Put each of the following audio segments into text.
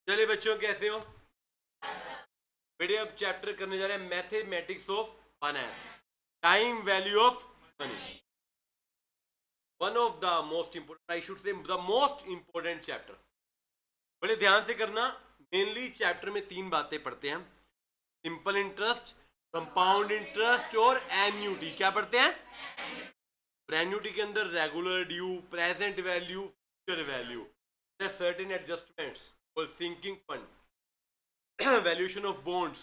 चलिए बच्चों, कैसे हो बेटे? अब चैप्टर करने जा रहे हैं mathematics of finance, time value of money. One of the most important, I should say the most important chapter. बड़े ध्यान से करना। मेनली चैप्टर में तीन बातें पढ़ते हैं हम: सिंपल इंटरेस्ट, कंपाउंड इंटरेस्ट और एन्युटी। क्या पढ़ते हैं? एन्युटी के अंदर regular due, present value, future value, certain adjustments और sinking fund, valuation of bonds,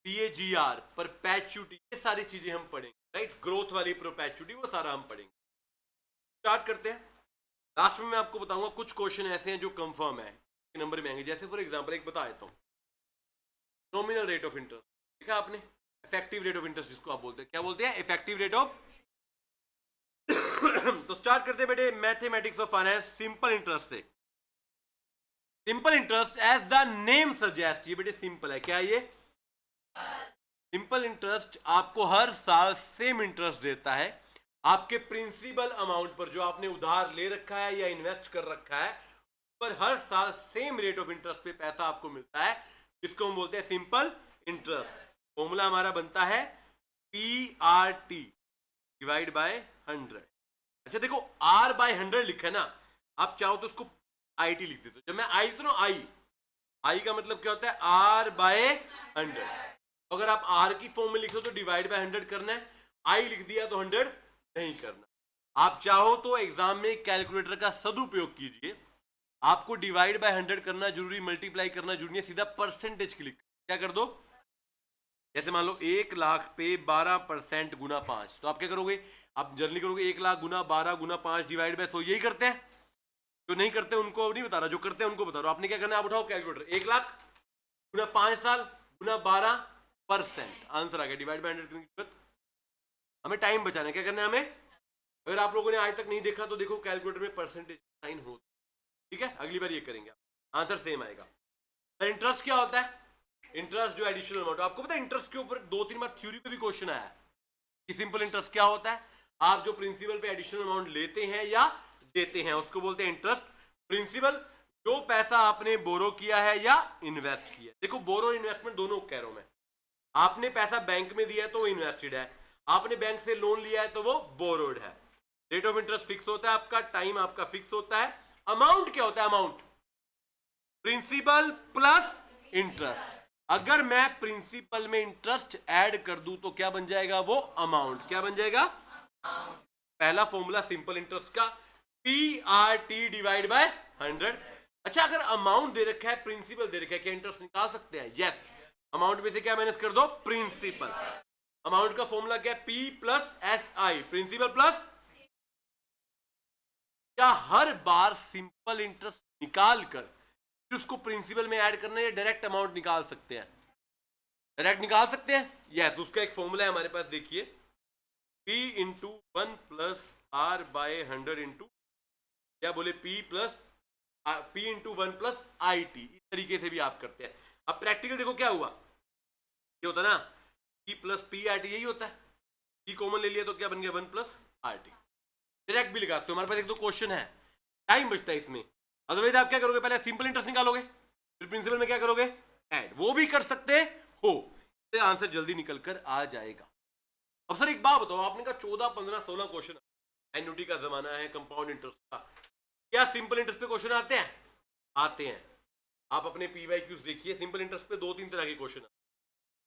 CAGR, perpetuity, ये सारी चीजें हम पढ़ेंगे। राइट, ग्रोथ वाली परपेचुटी, वो सारा हम पढ़ेंगे। स्टार्ट करते हैं। लास्ट में मैं आपको बताऊंगा कुछ क्वेश्चन ऐसे हैं जो कंफर्म है, नंबर में आएंगे। जैसे फॉर एग्जांपल एक बता देता हूँ, नॉमिनल रेट ऑफ इंटरेस्ट देखा आपने, इफेक्टिव रेट ऑफ इंटरेस्ट जिसको आप बोलते हैं। क्या बोलते हैं? Effective rate of. तो स्टार्ट करते हैं बेटे mathematics of finance simple interest से। Simple interest as the name suggest, ये बेटे सिंपल है। क्या ये? सिंपल इंटरेस्ट आपको हर साल सेम इंटरेस्ट देता है आपके प्रिंसिपल अमाउंट पर, जो आपने उधार ले रखा है या इन्वेस्ट कर रखा है, पर हर साल सेम रेट ऑफ इंटरेस्ट पे पैसा आपको मिलता है, जिसको हम बोलते हैं सिंपल इंटरेस्ट। फॉर्मूला हमारा बनता है PRT डिवाइड बाय 100। अच्छा देखो, R बाय 100 लिखा है ना, आप चाहो तो उसको IT लिख देते हो। जब मैं I लिखता हूँ, आई का मतलब क्या होता है? R by 100। अगर आप R की फॉर्म में लिखो तो डिवाइड बाय 100 करना है, I लिख दिया तो 100 नहीं करना। आप चाहो तो एग्जाम में कैलकुलेटर का सदुपयोग कीजिए, आपको डिवाइड बाय 100 करना जरूरी, मल्टीप्लाई करना जरूरी है, सीधा परसेंटेज क्लिक क्या कर दो। जैसे मान लो 1 लाख पे 12% गुना 5, तो आप क्या करोगे? आप जर्नली करोगे 1 लाख गुना 12 गुना 5 डिवाइड बाय 100। यही करते हैं। जो नहीं करते उनको नहीं बता रहा, जो करते हैं उनको बता रहा हूं। आपने क्या करना है? आप उठाओ कैलकुलेटर, 1 लाख गुना 5 साल गुना 12%, आंसर आ गया। डिवाइड बाय 100 करने की जरूरत, हमें टाइम बचाना है। क्या करना है हमें? अगर आप लोगों ने आज तक नहीं देखा तो देखो, कैलकुलेटर में परसेंटेज साइन हो, ठीक है? अगली बार ये करेंगे, आंसर सेम आएगा। सर इंटरेस्ट क्या होता है? इंटरेस्ट जो एडिशनल अमाउंट, आपको पता है इंटरेस्ट के ऊपर 2-3 बार थ्योरी पे भी क्वेश्चन आया है कि सिंपल इंटरेस्ट क्या होता है। आप जो प्रिंसिपल पे एडिशनल अमाउंट लेते हैं या देते हैं, उसको बोलते हैं इंटरेस्ट। प्रिंसिपल जो पैसा आपने बोरो किया है या इन्वेस्ट किया है। देखो, बोरो और इन्वेस्टमेंट दोनों कह रहा हूं मैं। आपने पैसा बैंक में दिया है तो वो इन्वेस्टेड है, आपने बैंक से लोन लिया है तो वो बोरोड है। रेट ऑफ इंटरेस्ट फिक्स होता है आपका, टाइम आपका फिक्स होता है। अमाउंट क्या होता है? Amount principal plus interest. अगर मैं प्रिंसिपल में इंटरेस्ट ऐड कर दूं तो क्या बन जाएगा? वो अमाउंट। क्या बन जाएगा? पहला फॉर्मूला सिंपल इंटरेस्ट का, PRT डिवाइड बाय 100। अच्छा, अगर अमाउंट दे रखा है, प्रिंसिपल दे रखा है, क्या इंटरेस्ट निकाल सकते हैं? यस। अमाउंट में से क्या माइनस कर दो? प्रिंसिपल। अमाउंट का फॉर्मूला क्या है? P plus SI, principal plus. क्या हर बार सिंपल इंटरेस्ट निकाल कर उसको प्रिंसिपल में ऐड करना है, या डायरेक्ट अमाउंट निकाल सकते हैं? डायरेक्ट निकाल सकते हैं, यस। उसका एक फॉर्मूला है हमारे पास, देखिए, P into 1 plus R by 100 into, क्या बोले, P इंटू 1 प्लस IT। इस तरीके से भी आप करते हैं। अब प्रैक्टिकल देखो क्या हुआ, ये होता ना P प्लस PRT, यही होता है। P कॉमन ले लिया तो क्या बन गया? 1 प्लस RT। डायरेक्ट भी लगाते हो, हमारे पास एक दो क्वेश्चन है, टाइम बचता है इसमें। अदरवाइज आप क्या करोगे? पहले सिंपल इंटरेस्ट निकालोगे, फिर प्रिंसिपल में क्या करोगे? ऐड। वो भी कर सकते हो, तो आंसर जल्दी निकल कर आ जाएगा। अब सर एक बात बताओ, आपने कहा 14, 15, 16 क्वेश्चन, एन्युटी का जमाना है, कंपाउंड इंटरेस्ट का, क्या सिंपल इंटरेस्ट पे क्वेश्चन आते हैं? आते हैं। आप अपने PYQs देखिए, सिंपल इंटरेस्ट पे 2-3 तरह के क्वेश्चन।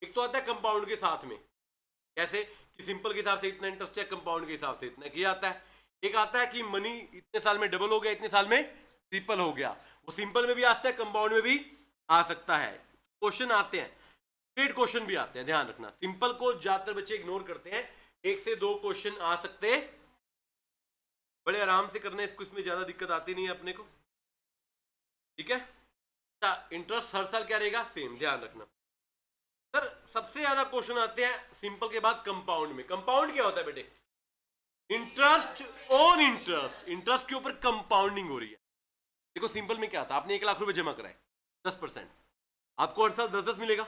एक तो आता है कंपाउंड के साथ में, कैसे कि सिंपल के हिसाब से इतना इंटरेस्ट है, कंपाउंड के हिसाब से इतना किया आता है। एक आता है कि मनी इतने साल में डबल हो गया, इतने साल में ट्रिपल हो गया। वो सिंपल में भी आ सकता है, कंपाउंड में भी आ सकता है। क्वेश्चन आते हैं, स्ट्रेट क्वेश्चन भी आते हैं, ध्यान रखना। सिंपल को ज्यादातर बच्चे इग्नोर करते हैं, 1 से 2 क्वेश्चन आ सकते हैं, बड़े आराम से करना है इसको, इसमें ज्यादा दिक्कत आती नहीं है अपने को, ठीक है? इंटरेस्ट हर साल क्या रहेगा? सेम, ध्यान रखना। सर सबसे ज्यादा क्वेश्चन आते हैं सिंपल के बाद कंपाउंड में। कंपाउंड क्या होता है बेटे? इंटरेस्ट ऑन इंटरेस्ट, इंटरेस्ट के ऊपर कंपाउंडिंग हो रही है। देखो सिंपल में क्या था, आपने 1 लाख रुपए जमा कराए 10%, आपको हर साल 10-10 मिलेगा।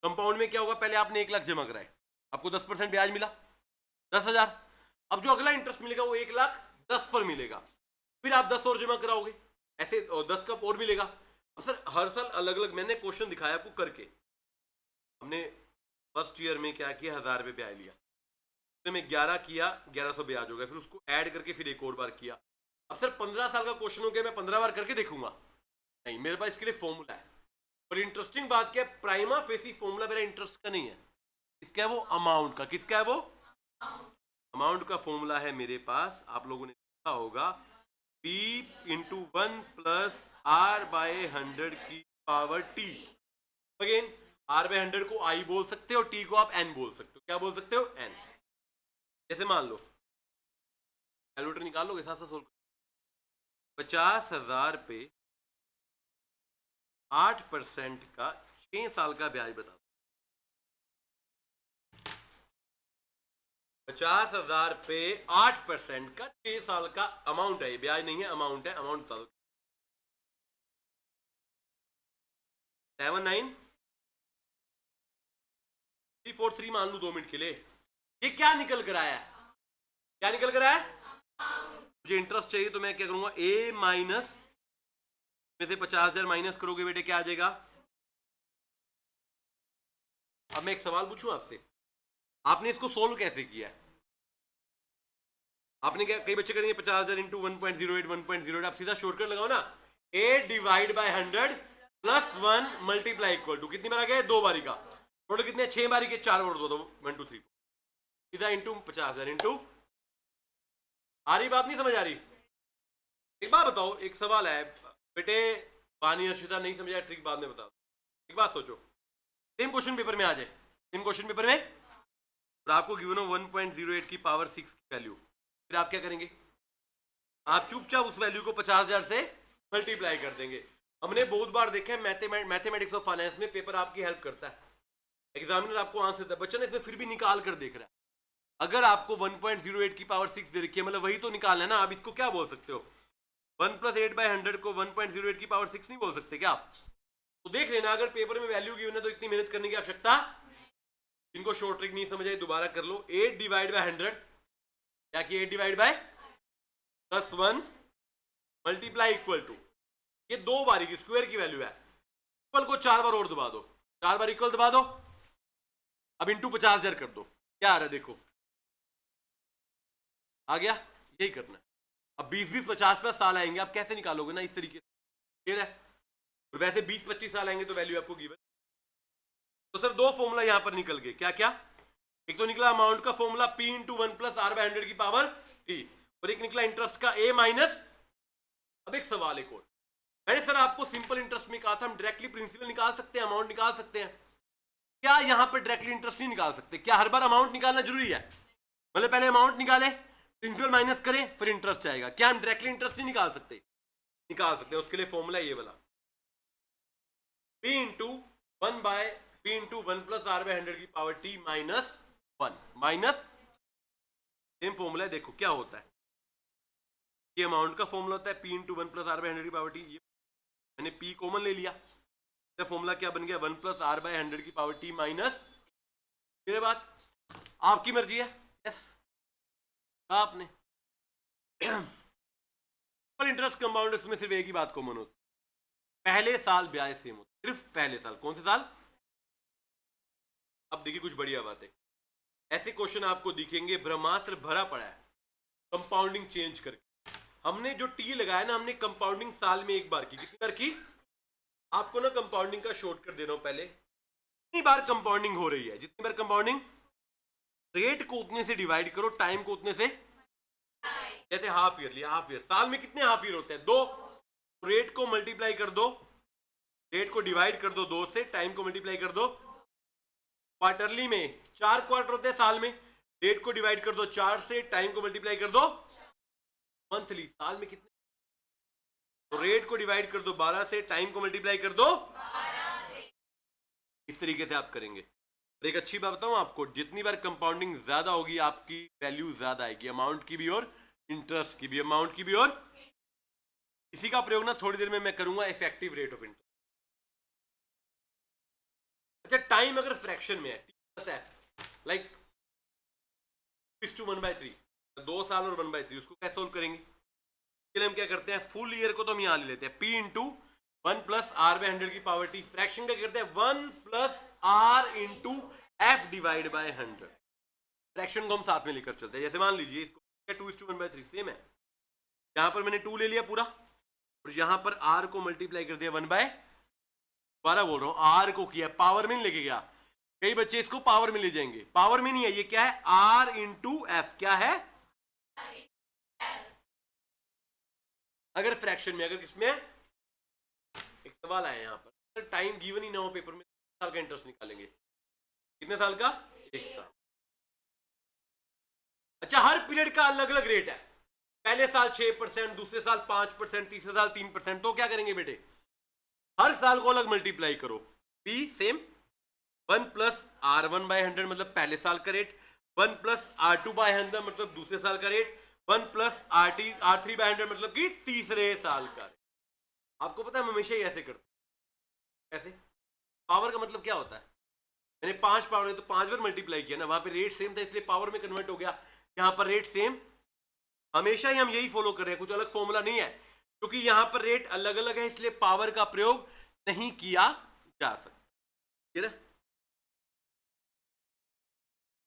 कंपाउंड में क्या होगा? पहले आपने 1 लाख जमा कराए, आपको 10% ब्याज मिला, 10,000। अब जो अगला इंटरेस्ट मिलेगा वो 1 लाख 10 पर मिलेगा, फिर आप 10 और जमा कराओगे, ऐसे 10 का और मिलेगा, सर हर साल अलग अलग, मैंने क्वेश्चन दिखाया आपको करके। हमने फर्स्ट ईयर में क्या किया, 1000 रुपये ब्याज लिया, फिर में 11 किया 1100 ब्याज हो गया, फिर उसको ऐड करके फिर एक और बार किया। अब सर 15 साल का क्वेश्चन हो गया, मैं 15 बार करके देखूंगा? नहीं, मेरे पास इसके लिए फॉर्मूला है। और इंटरेस्टिंग बात क्या है, प्राइमा फेसी फॉर्मूला मेरा इंटरेस्ट का नहीं है, इसका है वो अमाउंट का। किसका है वो? अमाउंट का फॉर्मूला है मेरे पास, आप लोगों ने देखा होगा, P into 1 plus R by 100 की power T। Again R by 100 को I बोल सकते हो, T को आप N बोल सकते हो। क्या बोल सकते हो? N। जैसे मान लो कैलकुलेटर निकाल लोगे, साथ साथ सोल्व। 50,000 पे 8% का 6 साल का ब्याज बता दो। 50,000 पे 8% का 6 साल का अमाउंट है, ब्याज नहीं है, अमाउंट है। अमाउंट बता दो। 79343 मान लू 2 मिनट के लिए। ये क्या निकल कर आया है? क्या निकल कर आया है? मुझे इंटरेस्ट चाहिए तो मैं क्या करूंगा, A माइनस में से 50,000 माइनस करोगे बेटे, क्या आ जाएगा? अब मैं एक सवाल पूछूं आपसे, आपने इसको सोल्व कैसे किया है? आपने क्या, कई बच्चे करेंगे 50,000 इंटू 1.08 1.08, आप सीधा शॉर्टकट लगाओ ना, A divide by 100 plus 1 multiply equal to, कितनी बार आ गया? 2 बारी का। टोटल कितने? 6 बारी के 4 बार दो 1 2 3 सीधा इंटू 50,000 इंटू। आ रही बात? नहीं समझ आ रही? एक बात बताओ, एक सवाल है बेटे, वानी अर्शिता नहीं समझा ट्रिक बाद में बताओ। एक बात सोचो, सेम क्वेश्चन पेपर में आ जाए, सेम क्वेश्चन पेपर में, और आपको गिवन हो 1.08 की पावर 6 की वैल्यू, फिर आप क्या करेंगे? आप चुपचाप उस वैल्यू को 50,000 से मल्टीप्लाई कर देंगे। हमने बहुत बार देखा है मैथमेटिक्स ऑफ फाइनेंस में पेपर आपकी हेल्प करता है, एग्जामिनर आपको आंसर देता है, बच्चा ने इसमें फिर भी निकाल कर देख रहा है। अगर आपको 1.08 की पावर 6 दे रखी है, मतलब वही तो निकालना है ना, आप इसको क्या बोल सकते हो? 1 प्लस 8 बाई 100 को 1.08 की पावर 6 नहीं बोल सकते क्या आप? तो देख लेना, अगर पेपर में वैल्यू गिवन है तो इतनी मेहनत करने की आवश्यकता। इनको शॉर्ट ट्रिक नहीं समझ आई, दोबारा कर लो। 8 डिवाइड बाय 100, क्या किया? 8 divide by 10 1 multiply equal to, ये 2 बारी की स्क्वायर की वैल्यू है, इक्वल को 4 बार और दबा दो, 4 बार इक्वल दबा दो, अब इंटू 50,000 कर दो, क्या आ रहा है देखो, आ गया? यही करना है। अब 20-20 50+ साल आएंगे, आप कैसे निकालोगे ना इस तरीके से, क्लियर है? और वैसे 20-25 साल आएंगे तो वैल्यू आपको गिवन। तो सर 2 फॉर्मूला यहां पर निकल गए, क्या क्या? एक तो निकला अमाउंट का formula P into 1 plus R by 100 की पावर T, और एक निकला इंटरेस्ट का A माइनस। अब एक सवाल एक और, मैंने सर आपको सिंपल इंटरेस्ट में कहा था हम डायरेक्टली प्रिंसिपल निकाल सकते हैं, अमाउंट निकाल सकते हैं, क्या यहां पर डायरेक्टली इंटरेस्ट नहीं निकाल सकते? क्या हर बार अमाउंट निकालना जरूरी है? मतलब पहले अमाउंट निकाले, प्रिंसिपल माइनस करें, फिर इंटरेस्ट आएगा, क्या हम डायरेक्टली इंटरेस्ट नहीं निकाल सकते? निकाल सकते हैं। उसके लिए फॉर्मूला ये वाला, P into 1 by P into 1 plus R by 100 की power T minus 1 minus, same formula है, देखो क्या होता है। ये अमाउंट का फॉर्मूला होता है P into 1 plus R by 100 की पावर T, ये मैंने P कॉमन ले लिया, फॉर्मूला क्या बन गया? 1 प्लस R बाय 100 की पावर T माइनस, ये बात आपकी मर्जी है। यस, आपने इंटरेस्ट कंपाउंड, इसमें सिर्फ एक ही बात कॉमन होती, पहले साल ब्याज सेम होता, सिर्फ पहले साल। कौन से साल? अब देखिए कुछ बढ़िया बात है, ऐसे क्वेश्चन आपको दिखेंगे, ब्रह्मास्त्र भरा पड़ा है कंपाउंडिंग चेंज करके। हमने जो टी लगाया ना, हमने कंपाउंडिंग साल में एक बार की, कितनी बार की? आपको ना कंपाउंडिंग का शॉर्टकट दे रहा हूं पहले, जितनी बार कंपाउंडिंग हो रही है, जितनी बार कंपाउंडिंग, रेट को उतने से डिवाइड करो, टाइम को उतने से। जैसे हाफ ईयरली, हाफ ईयर, साल में कितने हाफ ईयर होते हैं? 2, रेट को मल्टीप्लाई कर दो, रेट को डिवाइड कर दो 2 से, टाइम को मल्टीप्लाई कर दो। क्वार्टरली में 4 क्वार्टर होते हैं साल में, रेट को डिवाइड कर दो 4 से, टाइम को मल्टीप्लाई कर दो। मंथली, साल में कितने? तो रेट को डिवाइड कर दो 12 से, टाइम को मल्टीप्लाई कर दो 12 से। इस तरीके से आप करेंगे। और एक अच्छी बात बताऊं आपको, जितनी बार कंपाउंडिंग ज्यादा होगी आपकी वैल्यू ज्यादा आएगी, अमाउंट की भी और इंटरेस्ट की भी, अमाउंट की भी और। इसी का प्रयोग ना थोड़ी देर में मैं करूंगा, इफेक्टिव रेट ऑफ इंटरेस्ट। अच्छा, टाइम अगर फ्रैक्शन में है, लाइक 1/3, 2 साल और 1/3, उसको कैसे सोल्व करेंगे? हम क्या करते हैं, फुल ईयर को तो हम यहां ले लेते हैं, P into 1 plus R by 100 की पावर टी, फ्रैक्शन का करते हैं 1 plus R into F divide by 100। Fraction को हम साथ में लेकर चलते हैं। जैसे मान लीजिए इसको 2:1/3 सेम है, यहां पर मैंने 2 ले लिया पूरा, और यहां पर आर को मल्टीप्लाई कर दिया 1/, दोबारा बोल रहा हूं, आर को किया पावर में लेके गया। कई बच्चे इसको पावर में ले जाएंगे, पावर में नहीं है, ये क्या है, आर इंटू एफ। क्या है, अगर फ्रैक्शन में, अगर किसमें, एक सवाल आया यहां पर, टाइम गिवन ही ना हो पेपर में, साल का इंटरेस्ट निकालेंगे, कितने साल का, 1 साल। अच्छा, हर पीरियड का अलग अलग रेट है, पहले साल 6%, दूसरे साल 5%, तीसरे साल 3%। तो क्या करेंगे बेटे, हर साल को अलग मल्टीप्लाई करो, पी सेम, 1 प्लस R1/100 मतलब पहले साल का रेट, 1 प्लस R2/100 मतलब दूसरे साल का रेट, 1 प्लस R3/100 मतलब कि तीसरे साल का रेट। आपको पता है हम हमेशा ही ऐसे करते हैं। ऐसे पावर का मतलब क्या होता है, मैंने 5 पावर है तो 5 बार मल्टीप्लाई किया ना, वहां पे रेट सेम था इसलिए पावर में कन्वर्ट हो गया, यहां पर रेट सेम। हमेशा ही हम यही फॉलो कर रहे हैं, कुछ अलग फॉर्मूला नहीं है, क्योंकि यहां पर रेट अलग अलग है इसलिए पावर का प्रयोग नहीं किया जा सकता। ठीक है,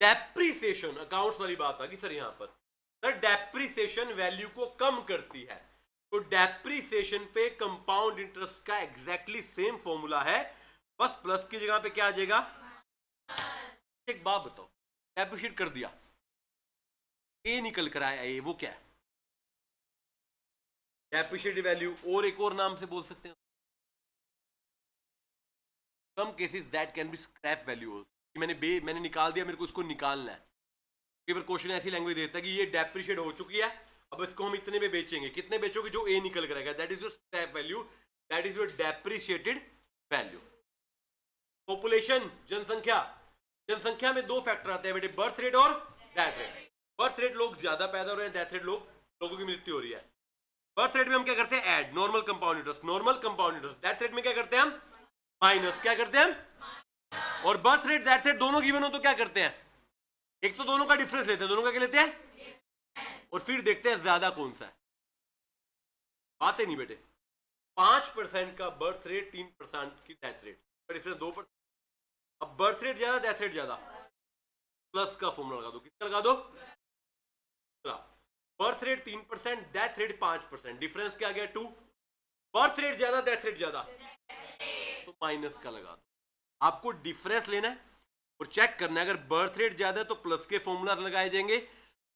डेप्रीसिएशन, अकाउंट्स वाली बात आ गई सर यहां पर। सर डेप्रीसिएशन वैल्यू को कम करती है, तो डेप्रीसिएशन पे कंपाउंड इंटरेस्ट का एग्जैक्टली सेम फॉर्मूला है, बस प्लस की जगह पे क्या आ जाएगा। एक बात बताओ, डेप्रीशिएट कर दिया, ए निकल कर आया, ए वो क्या है, डेप्रीशिएटेड वैल्यू, और एक और नाम से बोल सकते हैं, some cases that can be scrap value. मैंने निकाल दिया, मेरे को इसको निकालना है, कई बार क्वेश्चन ऐसी लैंग्वेज देता है कि ये डेप्रीशिएट हो चुकी है, अब इसको हम इतने में बेचेंगे, कितने बेचोगे, जो ए निकल कर आएगा, that is your scrap value, that is your depreciated value. Population, जनसंख्या, जनसंख्या में 2 फैक्टर आते हैं बेटे, बर्थ रेट और डेथ रेट। बर्थ रेट लोग ज्यादा पैदा हो रहे हैं, डेथ रेट लोगों की मृत्यु हो रही है। बर्थ रेट में हम क्या करते हैं, add, normal compound interest, normal compound interest. Death rate में क्या करते हैं हम, माइनस, क्या करते हैं हम, और बर्थ रेट डेथ रेट दोनों गिवन हो तो क्या करते हैं, एक तो दोनों का डिफरेंस लेते हैं, दोनों का क्या लेते हैं, और फिर देखते हैं ज्यादा कौन सा है। बात है नहीं बेटे, 5% का बर्थ रेट, 3% की डेथ रेट का डिफरेंस 2%। अब बर्थ रेट ज्यादा, डेथ रेट ज्यादा, प्लस का फॉर्मूला लगा दो, किसका लगा दो, birth rate 3%, death rate 5%, difference क्या आ गया 2। बर्थ रेट ज्यादा, डेथ रेट ज्यादा, तो माइनस का लगा दो। आपको डिफरेंस लेना है और चेक करना है, अगर बर्थ रेट ज्यादा है तो प्लस के फॉर्मूला लगाए जाएंगे,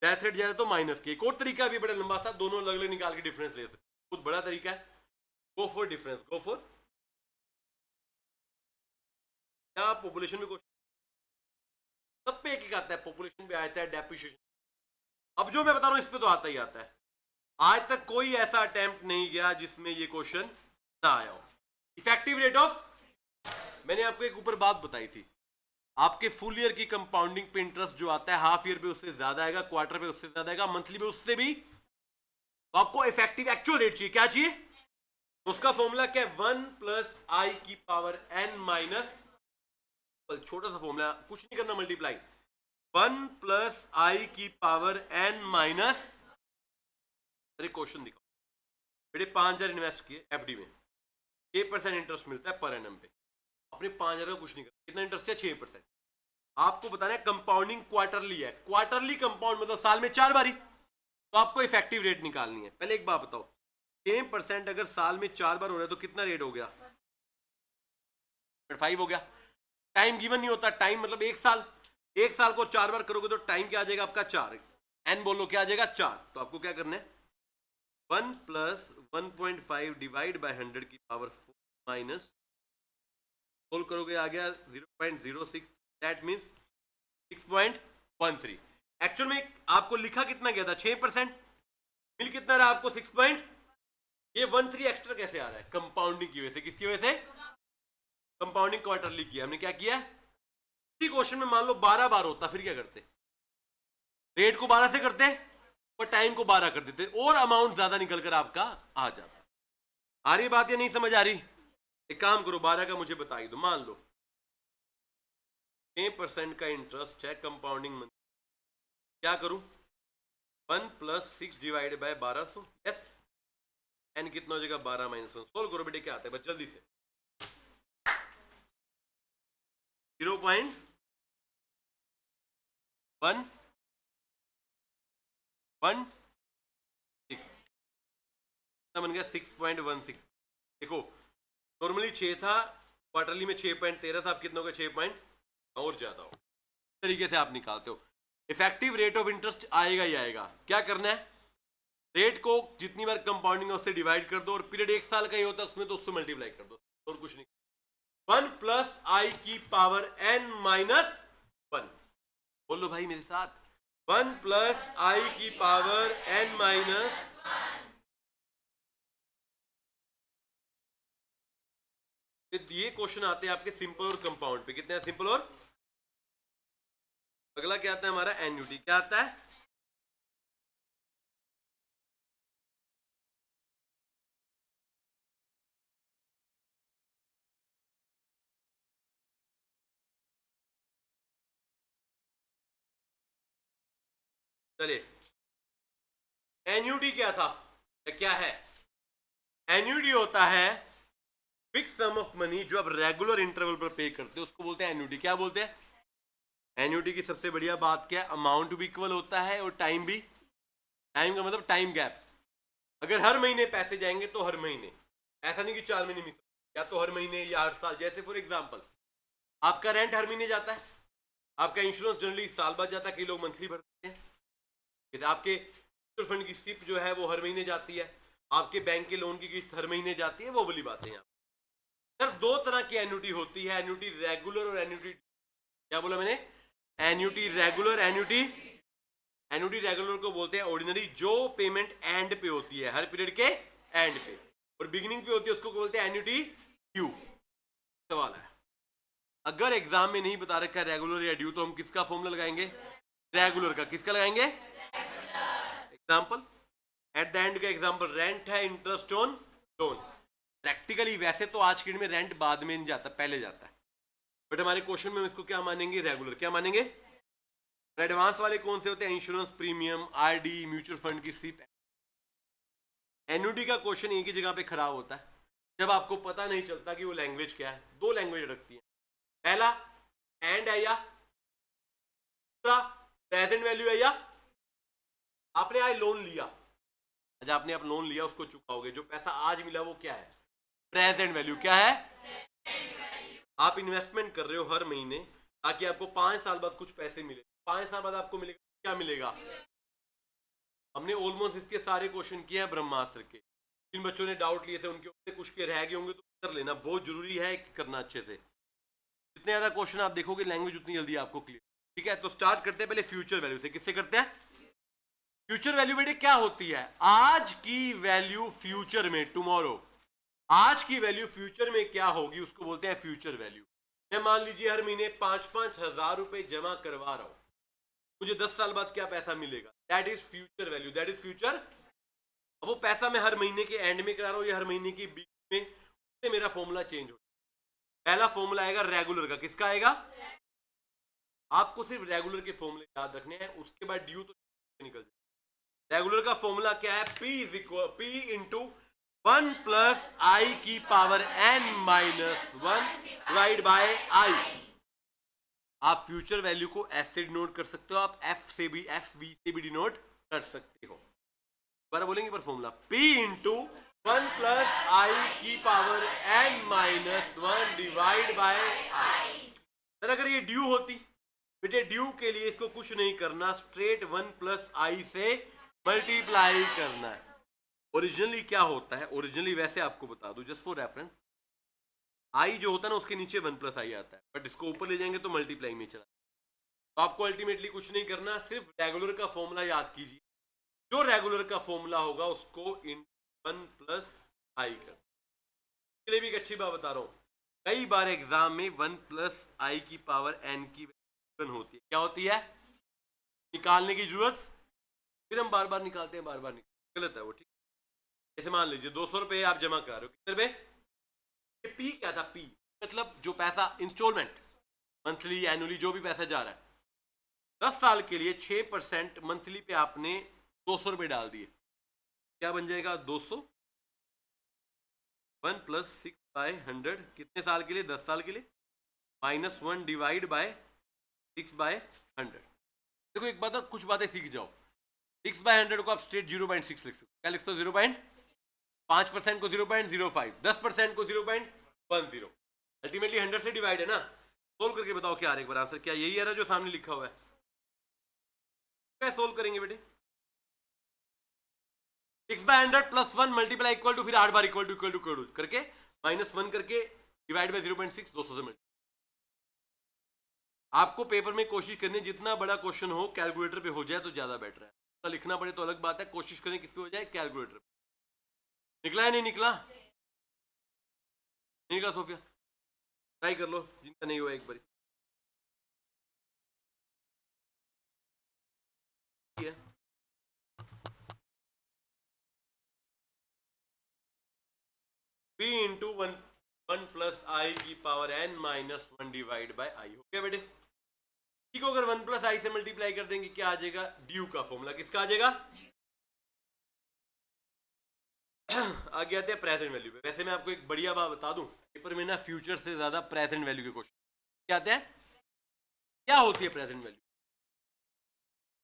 डेथ रेट ज्यादा तो माइनस के। एक और तरीका भी बड़ा लंबा सा, दोनों अलग अलग निकाल के डिफरेंस ले सकते, बहुत बड़ा तरीका है, go for difference, go for. क्या पॉपुलेशन में क्वेश्चन सब पे एक आता है, पॉपुलेशन पे आता है, डेप्रिसिएशन, अब जो मैं बता रहा हूं इस पे तो आता ही आता है। आज तक कोई ऐसा अटेम्प्ट नहीं गया जिसमें ये क्वेश्चन ना आया हो। इफेक्टिव रेट ऑफ, मैंने आपको एक ऊपर बात बताई थी, आपके फुल ईयर की कंपाउंडिंग पे इंटरेस्ट जो आता है, हाफ ईयर पे उससे ज्यादा आएगा, क्वार्टर पे उससे ज्यादा आएगा, मंथली पे उससे भी। तो आपको इफेक्टिव एक्चुअल रेट चाहिए, क्या चाहिए, उसका फॉर्मूला क्या है, 1 प्लस आई की पावर n माइनस, छोटा सा फॉर्मूला, कुछ नहीं करना, मल्टीप्लाई, 1 प्लस आई की पावर n माइनस, अरे क्वेश्चन दिखाओ बेटे, 5,000 इन्वेस्ट किए एफडी में, 6% इंटरेस्ट मिलता है पर एनम पे, अपने 5,000 का कुछ नहीं करता, कितना इंटरेस्ट है, 6%। आपको बताना है कंपाउंडिंग क्वार्टरली है, क्वार्टरली कंपाउंड मतलब साल में 4 बारी, तो आपको इफेक्टिव रेट निकालनी है। पहले एक बात बताओ, 6% अगर साल में 4 बार हो रहा है तो कितना रेट हो गया, 5 हो गया। टाइम गिवन नहीं होता, टाइम मतलब 1 साल, 1 साल को 4 बार करोगे तो टाइम क्या आ जाएगा आपका 4, एन बोलो क्या आ जाएगा 4। तो आपको क्या करना है, 1 प्लस 1.5 डिवाइड बाय 100 की पावर 4 माइनस, सोल्व करोगे आ गया 0.06, दैट मीन्स 6.13। एक्चुअल में आपको लिखा कितना गया था, 6%, मिल कितना रहा आपको 6. ये 13 एक्स्ट्रा कैसे आ रहा है, कंपाउंडिंग की वजह से, किसकी वजह से, कंपाउंडिंग क्वार्टरली किया हमने, क्या किया, इसी क्वेश्चन में मान लो 12 बार होता, फिर क्या करते, रेट को 12 से करते और टाइम को 12 कर देते, और अमाउंट ज्यादा निकल कर आपका आ जाता। आ रही बात या नहीं समझ आ रही, एक काम करो 12 का मुझे बता ही दो, मान लो 6% का इंटरेस्ट है कंपाउंडिंग मंथ, क्या करूं, 1 प्लस 6 डिवाइड बाय 1200, यस एन कितना हो जाएगा 12 माइनस 1। सोल्व करो बेटे, क्या आता है बस जल्दी से। 0.1 1 6 बन गया 6.16। देखो नॉर्मली 6 था, क्वार्टरली में 6.13 था, अब कितना होगा 6 और ज्यादा हो। तरीके से आप निकालते हो। इफेक्टिव रेट ऑफ इंटरेस्ट आएगा ही आएगा। क्या करना है, रेट को जितनी बार कंपाउंडिंग है उससे डिवाइड कर दो, और पीरियड 1 साल का ही होता है उसमें तो उससे मल्टीप्लाई कर दो, और कुछ नहीं। 1 प्लस आई की पावर n माइनस 1। बोलो भाई मेरे साथ, 1 प्लस आई की पावर n माइनस। ये क्वेश्चन आते हैं आपके सिंपल और कंपाउंड पे। कितने हैं सिंपल और? अगला क्या आता है हमारा एन्युटी। क्या आता है? चलिए, एन्युटी क्या था या क्या है? एन्युटी होता है फिक्स सम ऑफ मनी जो आप रेगुलर इंटरवल पर पे करते हो, उसको बोलते हैं एन्युटी। क्या बोलते हैं? एन्युटी की सबसे बढ़िया बात क्या है, अमाउंट भी इक्वल होता है और टाइम भी। टाइम का मतलब टाइम गैप। अगर हर महीने पैसे जाएंगे तो हर महीने, ऐसा नहीं कि 4 महीने मिस, या तो हर महीने या हर साल। जैसे फॉर एग्जांपल आपका रेंट हर महीने जाता है, आपका इंश्योरेंस जनरली साल बाद जाता है, कई लोग मंथली भरते हैं। जैसे आपके म्यूचुअल फंड की सिप जो है वो हर महीने जाती है, आपके बैंक के लोन की किस्त हर महीने जाती है, वो वाली बातें हैं। सर दो तरह की एन्युटी होती है, एन्युटी रेगुलर और एन्युटी, क्या बोला मैंने? Annuity regular, annuity. Annuity regular को बोलते हैं ऑर्डिनरी, जो पेमेंट एंड पे होती है, हर पीरियड के एंड पे, और बिगिनिंग पे होती है उसको बोलते हैं एन्युटी ड्यू। सवाल है, अगर एग्जाम में नहीं बता रखा है रेगुलर या ड्यू, तो हम किसका फॉर्मूला लगाएंगे? रेगुलर का। किसका लगाएंगे? एग्जाम्पल, एट द एंड का एग्जाम्पल रेंट है, इंटरेस्ट ऑन लोन। प्रैक्टिकली वैसे तो आज की डेट में रेंट बाद में नहीं जाता, पहले जाता है, बट हमारे क्वेश्चन में हम इसको क्या मानेंगे? रेगुलर। क्या मानेंगे? एडवांस वाले कौन से होते हैं? Insurance premium, RD, mutual fund की सिप। एन्युटी का क्वेश्चन एक ही जगह पे खराब होता है, जब आपको पता नहीं चलता कि वो लैंग्वेज क्या है। दो लैंग्वेज रखती है, पहला एंड है या दूसरा प्रेजेंट वैल्यू है। या आपने आज लोन लिया, आज आपने आप लोन लिया, उसको चुकाओगे, जो पैसा आज मिला वो क्या है? Present value. क्या है? आप इन्वेस्टमेंट कर रहे हो हर महीने ताकि आपको 5 साल बाद कुछ पैसे मिले। 5 साल बाद आपको मिलेगा, क्या मिलेगा? हमने ऑलमोस्ट इसके सारे क्वेश्चन किए हैं ब्रह्मास्त्र के। जिन बच्चों ने डाउट लिए थे उनके ऊपर कुछ के रह गए होंगे तो कर लेना, बहुत जरूरी है करना अच्छे से। जितने ज्यादा क्वेश्चन आप देखोगे लैंग्वेज उतनी जल्दी आपको क्लियर। ठीक है, तो स्टार्ट करते हैं पहले फ्यूचर वैल्यू से। किससे करते हैं? फ्यूचर वैल्यू बेटे क्या होती है? आज की वैल्यू फ्यूचर में, टुमारो आज की वैल्यू फ्यूचर में क्या होगी उसको बोलते हैं फ्यूचर वैल्यू। मैं मान लीजिए हर महीने 5-5 हजार रुपए जमा करवा रहा हूं, मुझे 10 साल बाद क्या पैसा मिलेगा? That is future value, that is future. वो पैसा मैं हर महीने के एंड में करा रहा हूं या हर महीने की बीच में, उससे मेरा फॉर्मूला चेंज हो। पहला फॉर्मूला आएगा रेगुलर का। किसका आएगा? आपको सिर्फ रेगुलर के फॉर्मूले याद रखने हैं, उसके बाद ड्यू तो निकल जाए। रेगुलर का फॉर्मूला क्या है? P is equal P into 1 plus i की power n minus 1 divide by i. आप फ्यूचर वैल्यू को एफ से डिनोट कर सकते हो, आप एफ से भी, एफ वी से भी डिनोट कर सकते हो। दोबारा बोलेंगे पर formula P into 1 plus i की power n minus 1 divide by I. Sir अगर ये ड्यू होती बेटे, ड्यू के लिए इसको कुछ नहीं करना, स्ट्रेट 1 प्लस आई से मल्टीप्लाई करना है। ओरिजिनली क्या होता है? ओरिजिनली वैसे आपको बता दूं जस्ट फॉर रेफरेंस, आई जो होता है ना उसके नीचे 1 प्लस आई आता है, बट इसको ऊपर ले जाएंगे तो मल्टीप्लाई में चला। तो आपको अल्टीमेटली कुछ नहीं करना, सिर्फ रेगुलर का फॉर्मूला याद कीजिए। जो रेगुलर का फॉर्मूला होगा उसको इन 1 प्लस आई कर। इसके लिए भी एक अच्छी बात बता रहा हूं, कई बार एग्जाम में 1 प्लस आई की पावर n की होती है। क्या होती है? निकालने की जरूरत, फिर हम बार बार निकालते हैं, बार बार निकालते, गलत है वो। ठीक, जैसे मान लीजिए 200 रुपए आप जमा कर रहे हो, कितने रुपए? पी क्या था? पी मतलब जो पैसा इंस्टॉलमेंट, मंथली एनुअली जो भी पैसा जा रहा है, 10 साल के लिए 6% मंथली पे आपने 200 रुपए डाल दिए, क्या बन जाएगा? 200 1 प्लस 6/100 कितने साल के लिए? 10 साल के लिए। -1 डिवाइड बाय 6/100। देखो एक बात, कुछ बातें सीख जाओ। 6/100 को आप स्ट्रेट 0.6 लिख सकते हो। क्या लिख सकते हो? 0.5% को 0.05, 10% को 0.10। अल्टीमेटली 100 से डिवाइड है ना। सोल्व करके बताओ क्या आ रहा है एक बार आंसर। क्या यही आ रहा है जो सामने लिखा हुआ है? क्या सोल्व करेंगे बेटे? 6/100 प्लस 1 मल्टीप्लाई इक्वल टू, फिर 8 बार इक्वल टू करके -1 करके डिवाइड बाय 0.6, 200 से मल्टीप्लाई। आपको पेपर में कोशिश करनी जितना बड़ा क्वेश्चन हो कैलकुलेटर पे हो जाए तो ज्यादा बेटर है। तो लिखना पड़े तो अलग बात है, कोशिश करें किस पे हो जाए? कैलकुलेटर पे। निकला है नहीं निकला? नहीं निकला सोफिया? ट्राई कर लो जिनका नहीं हुआ एक बार। p into one plus i की पावर n -1 डिवाइड बाय आई। हो गया बेटे? ठीक, अगर 1 प्लस आई से मल्टीप्लाई कर देंगे क्या आ जाएगा? ड्यू का फॉर्मूला। किसका आ जाएगा? आगे आते हैं प्रेजेंट वैल्यू पे। वैसे मैं आपको एक बढ़िया बात बता दूं, पेपर में ना फ्यूचर से ज्यादा प्रेजेंट वैल्यू के क्वेश्चन क्या आते हैं। क्या होती है प्रेजेंट वैल्यू?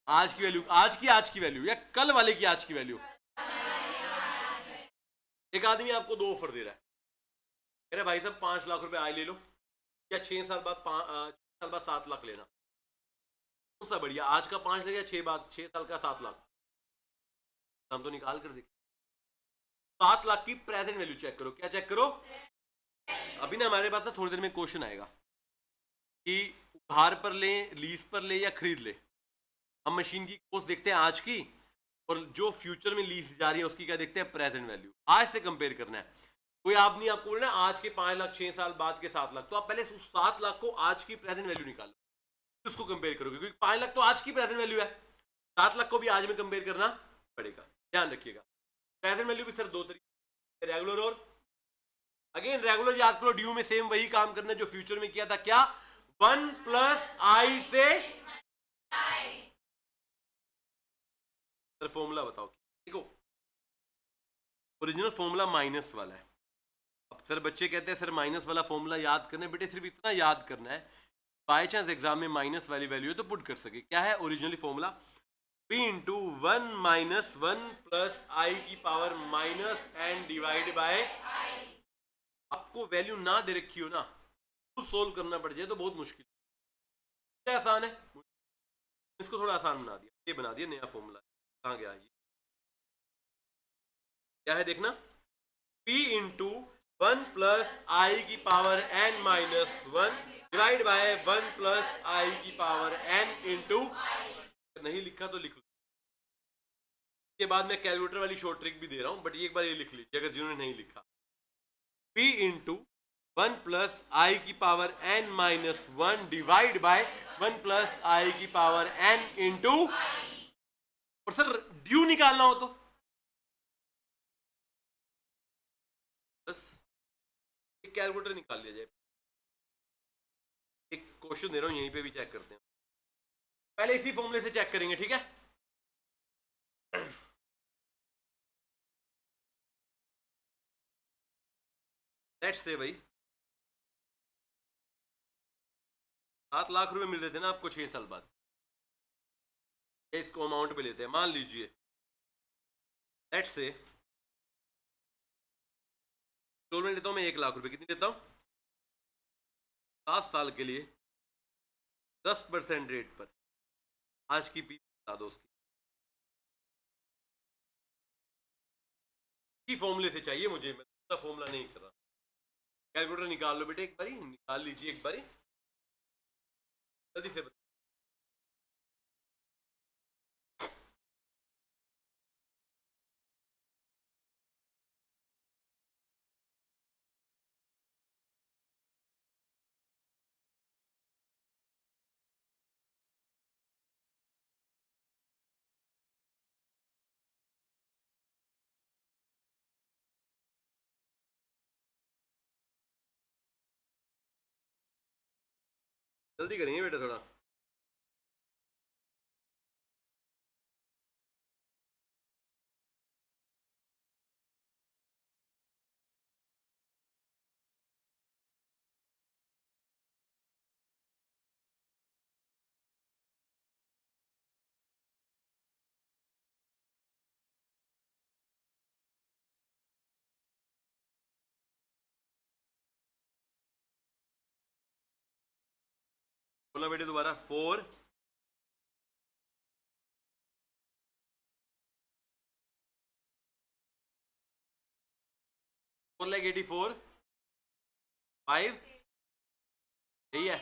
आज की वैल्यू, आज की वैल्यू, या कल वाले की आज की वैल्यू। एक आदमी आपको 2 ऑफर दे रहा है, कह रहे भाई साहब 5 लाख रुपए आय ले लो, या 6 साल बाद 7 लाख लेना। कौन सा बढ़िया? आज का 5 लाख या 6 साल का 7 लाख? हम तो निकाल कर देख। 7 लाख की प्रेजेंट वैल्यू चेक करो। क्या चेक करो? अभी ना हमारे पास ना थोड़ी देर में क्वेश्चन आएगा कि उधार पर ले, लीज पर ले या खरीद ले। हम मशीन की कॉस्ट देखते हैं आज की, और जो फ्यूचर में लीज जा रही है उसकी क्या देखते हैं? Present value. आज से कंपेयर करना है। कोई आदमी आपको बोले ना आज के 5 लाख, 6 साल बाद के 7 लाख, तो आप पहले उस 7 लाख को आज की प्रेजेंट वैल्यू निकालो, उसको कंपेयर करोगे, क्योंकि 5 लाख तो आज की प्रेजेंट वैल्यू है, 7 लाख को भी आज में कंपेयर करना पड़ेगा। ध्यान रखिएगा। प्रेजेंट वैल्यू भी सर 2 तरीके, रेगुलर और अगेन रेगुलर। याद करो ड्यू में सेम वही काम करना जो फ्यूचर में किया था। क्या? 1 प्लस आई से। सर फॉर्मूला बताओ। देखो ओरिजिनल फॉर्मूला माइनस वाला है। अब सर बच्चे कहते हैं सर माइनस वाला फॉर्मूला याद करना है। बेटे सिर्फ इतना याद करना है, बाय चांस एग्जाम में माइनस वाली वैल्यू है तो पुट कर सके। क्या है originally formula? p into 1 -1 plus i की पावर -n डिवाइड बाय। आपको वैल्यू ना दे रखी हो ना, तो सोल्व करना पड़ जाए तो बहुत मुश्किल है। आसान है, इसको थोड़ा आसान बना दिया, ये बना दिया नया फॉर्मूला। कहाँ गया ये? क्या है देखना, p इंटू 1 प्लस आई की power n -1 divide by 1 plus i की पावर n इंटू। नहीं लिखा तो लिख लो। के बाद मैं कैलकुलेटर वाली शॉर्ट ट्रिक भी दे रहा हूं, बट ये एक बार ये लिख लीजिए अगर जिन्होंने नहीं लिखा। p इंटू 1 प्लस आई की power n -1 divide by 1 plus i की पावर n इंटू। और सर ड्यू निकालना हो तो बस एक कैलकुलेटर निकाल लिया जाए। एक क्वेश्चन दे रहा हूं यहीं पे भी चेक करते हैं। पहले इसी फॉर्मूले से चेक करेंगे, ठीक है? लेट्स से भाई 7 लाख रुपए मिल रहे थे ना आपको 6 साल बाद। इसको अमाउंट पे लेते हैं, मान लीजिए लेट्स से इंस्टॉलमेंट लेता हूं मैं 1 लाख रुपए। कितनी लेता हूं? 7 साल के लिए 10% रेट पर। आज की पी बता दो उसकी फॉर्मूले से चाहिए मुझे, मैं दूसरा फॉर्मूला नहीं कर रहा। कैलकुलेटर निकाल लो बेटे, एक बारी निकाल लीजिए, एक बारी जल्दी से। जल्दी करेंगे बेटा थोड़ा। बोलना बेटे दोबारा 4 4,84 5 यही है।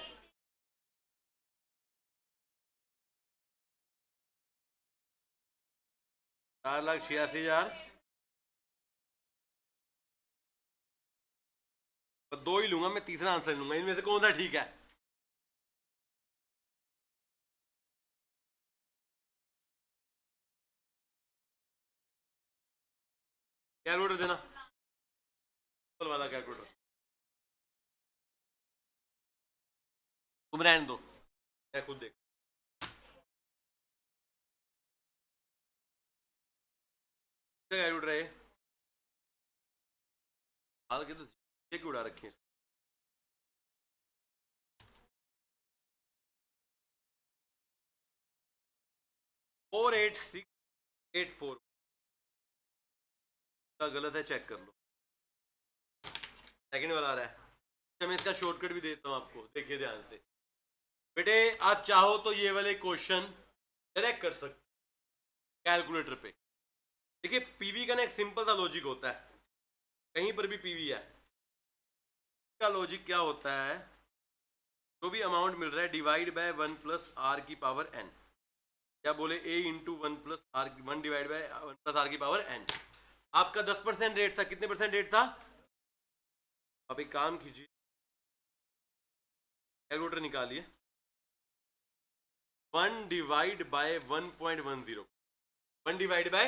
4,86,000 तो 2 ही लूंगा मैं, तीसरा आंसर लूंगा। इनमें से कौन सा ठीक है? कैलकुलेटर देना, वाला कैलकुलेटर तुम रहने दो, मैं खुद देख। कैलकुलेटर है हाल के, तो क्यों उड़ा रखे हैं? 48684 का गलत है, चेक कर लो। सेकंड वाला आ रहा है। अच्छा मैं इसका शॉर्टकट भी देता हूँ आपको, देखिए ध्यान से बेटे। आप चाहो तो ये वाले क्वेश्चन डायरेक्ट कर सकते कैलकुलेटर पे। देखिए पीवी का ना एक सिंपल सा लॉजिक होता है, कहीं पर भी पीवी है, इसका लॉजिक क्या होता है? जो भी अमाउंट मिल रहा है डिवाइड बाय 1 प्लस आर की पावर एन, क्या बोले a into 1 plus R, 1 divide by 1 plus R की पावर एन। आपका 10% रेट था, कितने परसेंट रेट था? आप एक काम कीजिए, कैलकुलेटर निकालिए। 1 डिवाइड बाय 1.10, 1 डिवाइड बाय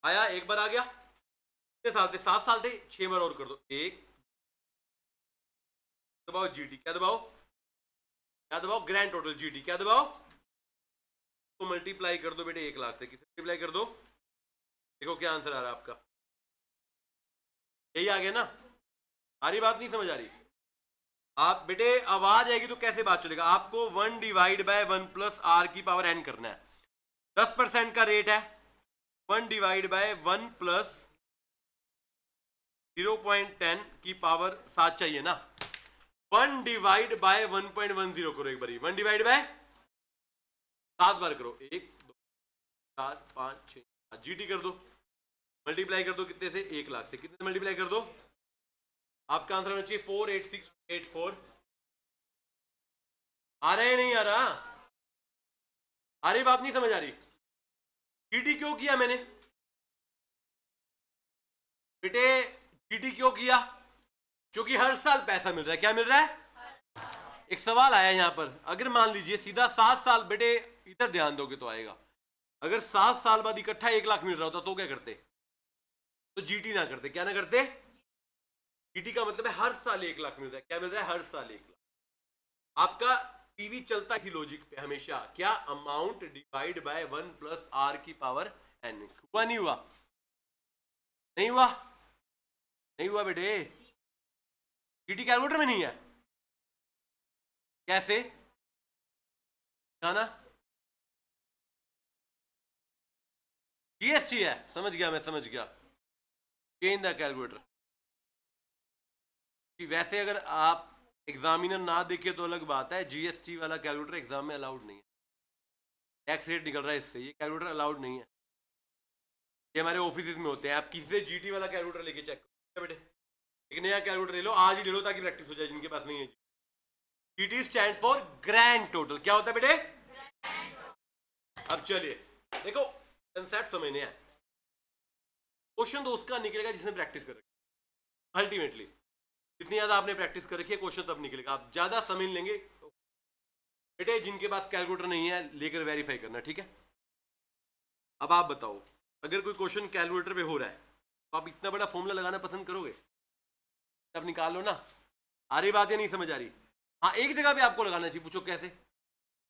आया, एक बार आ गया। कितने साल थे? 7 साल थे, 6 बार और कर दो। एक दबाओ जीटी, क्या दबाओ? क्या दबाओ? ग्रैंड टोटल जीटी, क्या दबाओ? तो मल्टीप्लाई कर दो बेटे 1 लाख से, किसे मल्टीप्लाई कर दो? देखो क्या आंसर आ रहा है आपका, यही आ गया ना? आ रही बात, नहीं समझ आ रही? आप बेटे आवाज आएगी तो कैसे बात चलेगा? आपको 1 डिवाइड बाय 1 प्लस आर की पावर एन करना है। 10% का रेट है, 1 डिवाइड बाय 1 प्लस 0.10 की पावर 7 चाहिए ना। 1 डिवाइड बाय 1.10 करो एक बार, 1 डिवाइड बाय 7 बार करो, 1 2 4 5 6 जीटी कर दो, मल्टीप्लाई कर दो कितने से? 1 लाख से। कितने से मल्टीप्लाई कर दो? आपका आंसर होना चाहिए 48684। आ रहा है नहीं आ रहा? आ रही बात, नहीं समझ आ रही? जीटी क्यों किया मैंने बेटे? जीटी क्यों किया? क्योंकि हर साल पैसा मिल रहा है। क्या मिल रहा है? एक सवाल आया यहां पर, अगर मान लीजिए सीधा 7 साल, बेटे इधर ध्यान दोगे तो आएगा। अगर 7 साल बाद इकट्ठा 1 लाख मिल रहा होता तो क्या करते? तो जीटी ना करते। क्या ना करते? जीटी का मतलब है हर साल 1 लाख मिल रहा है। क्या मिल रहा है? हर साल 1 लाख। आपका पीवी चलता इसी लॉजिक पे हमेशा, क्या? Amount divide by 1 plus R की पावर एन। हुआ नहीं हुआ? नहीं हुआ? नहीं हुआ बेटे, जीटी कैलकुलेटर में नहीं है। कैसे जाना? जीएसटी है, समझ गया, मैं समझ गया। Change the calculator. वैसे अगर आप एग्जामिनर ना देखे तो अलग बात है, जीएसटी वाला कैलकुलेटर एग्जाम में अलाउड नहीं है। टैक्स रेट निकल रहा है इससे, ये कैलकुलेटर अलाउड नहीं है। ये हमारे ऑफिस में होते हैं। आप किसी से जीटी वाला कैलकुलेटर लेके चेक करो बेटे, एक नया कैलकुलेटर ले लो, आज ही ले लो ताकि प्रैक्टिस हो जाए जिनके पास नहीं है। GT stand for grand total. क्या होता है बेटे? अब चलिए देखो, कंसेप्ट समझने हैं। क्वेश्चन तो उसका निकलेगा जिसने प्रैक्टिस कर रखी। अल्टीमेटली जितनी ज्यादा आपने प्रैक्टिस कर रखी है, क्वेश्चन तब निकलेगा। आप ज्यादा समझ लेंगे बेटे, जिनके पास कैलकुलेटर नहीं है लेकर वेरीफाई करना, ठीक है? अब आप बताओ, अगर कोई क्वेश्चन कैलकुलेटर पे हो रहा है तो आप इतना बड़ा फॉर्मूला लगाना पसंद करोगे? अब निकाल लो ना। आ रही बात या नहीं समझ आ रही? हाँ, एक जगह पे आपको लगाना चाहिए। पूछो कैसे?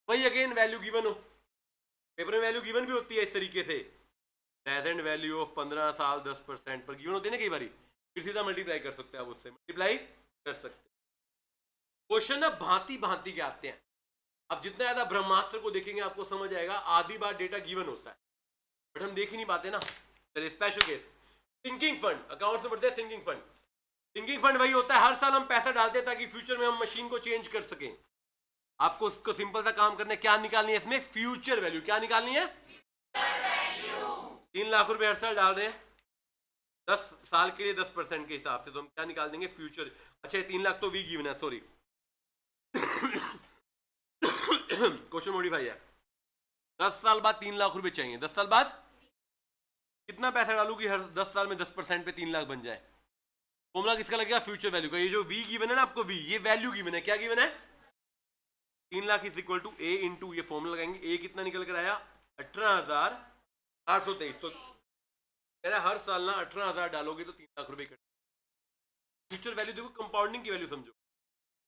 वही अगेन वैल्यू गिवन हो, पेपर में वैल्यू गिवन भी होती है इस तरीके से, प्रेजेंट वैल्यू ऑफ 15 साल 10% पर गिवन होती है ना कई बारी, फिर सीधा मल्टीप्लाई कर सकते हैं आप, उससे मल्टीप्लाई कर सकते हैं। क्वेश्चन ना भांति भांति के आते हैं। अब जितना ज्यादा ब्रह्मास्त्र को देखेंगे आपको समझ आएगा, आधी बार डेटा गिवन होता है बट हम देख ही नहीं पाते ना। चलिए special case, sinking fund. Account से बढ़ते हैं सिंकिंग फंड। सिंकिंग फंड वही होता है, हर साल हम पैसा डालते हैं ताकि फ्यूचर में हम मशीन को चेंज कर सकें। आपको उसको सिंपल सा काम करना है, क्या निकालनी है इसमें, फ्यूचर वैल्यू। क्या निकालनी है? 3 लाख रुपए हर साल डाल रहे हैं 10 साल के लिए 10% के हिसाब से, तो हम क्या निकाल देंगे, फ्यूचर। अच्छा 3 लाख तो वी गिवन है, सॉरी क्वेश्चन मॉडिफाई है। 10 साल बाद 3 लाख रुपए चाहिए, 10 साल बाद कितना पैसा डालू कि हर 10 साल में 10% पे 3 लाख बन जाए? फॉर्मूला किसका लगेगा, फ्यूचर वैल्यू का। ये जो वी गिवन है ना आपको, वी ये वैल्यू गिवन है, क्या गिवन है, 3 lakh is equal to A into, ये फॉर्मूला लगाएंगे, ए कितना निकल कर आया 18,823। तो कह रहा है हर साल ना 18,000 डालोगे तो 3 लाख रुपए कट। फ्यूचर वैल्यू देखो, कंपाउंडिंग की वैल्यू समझो।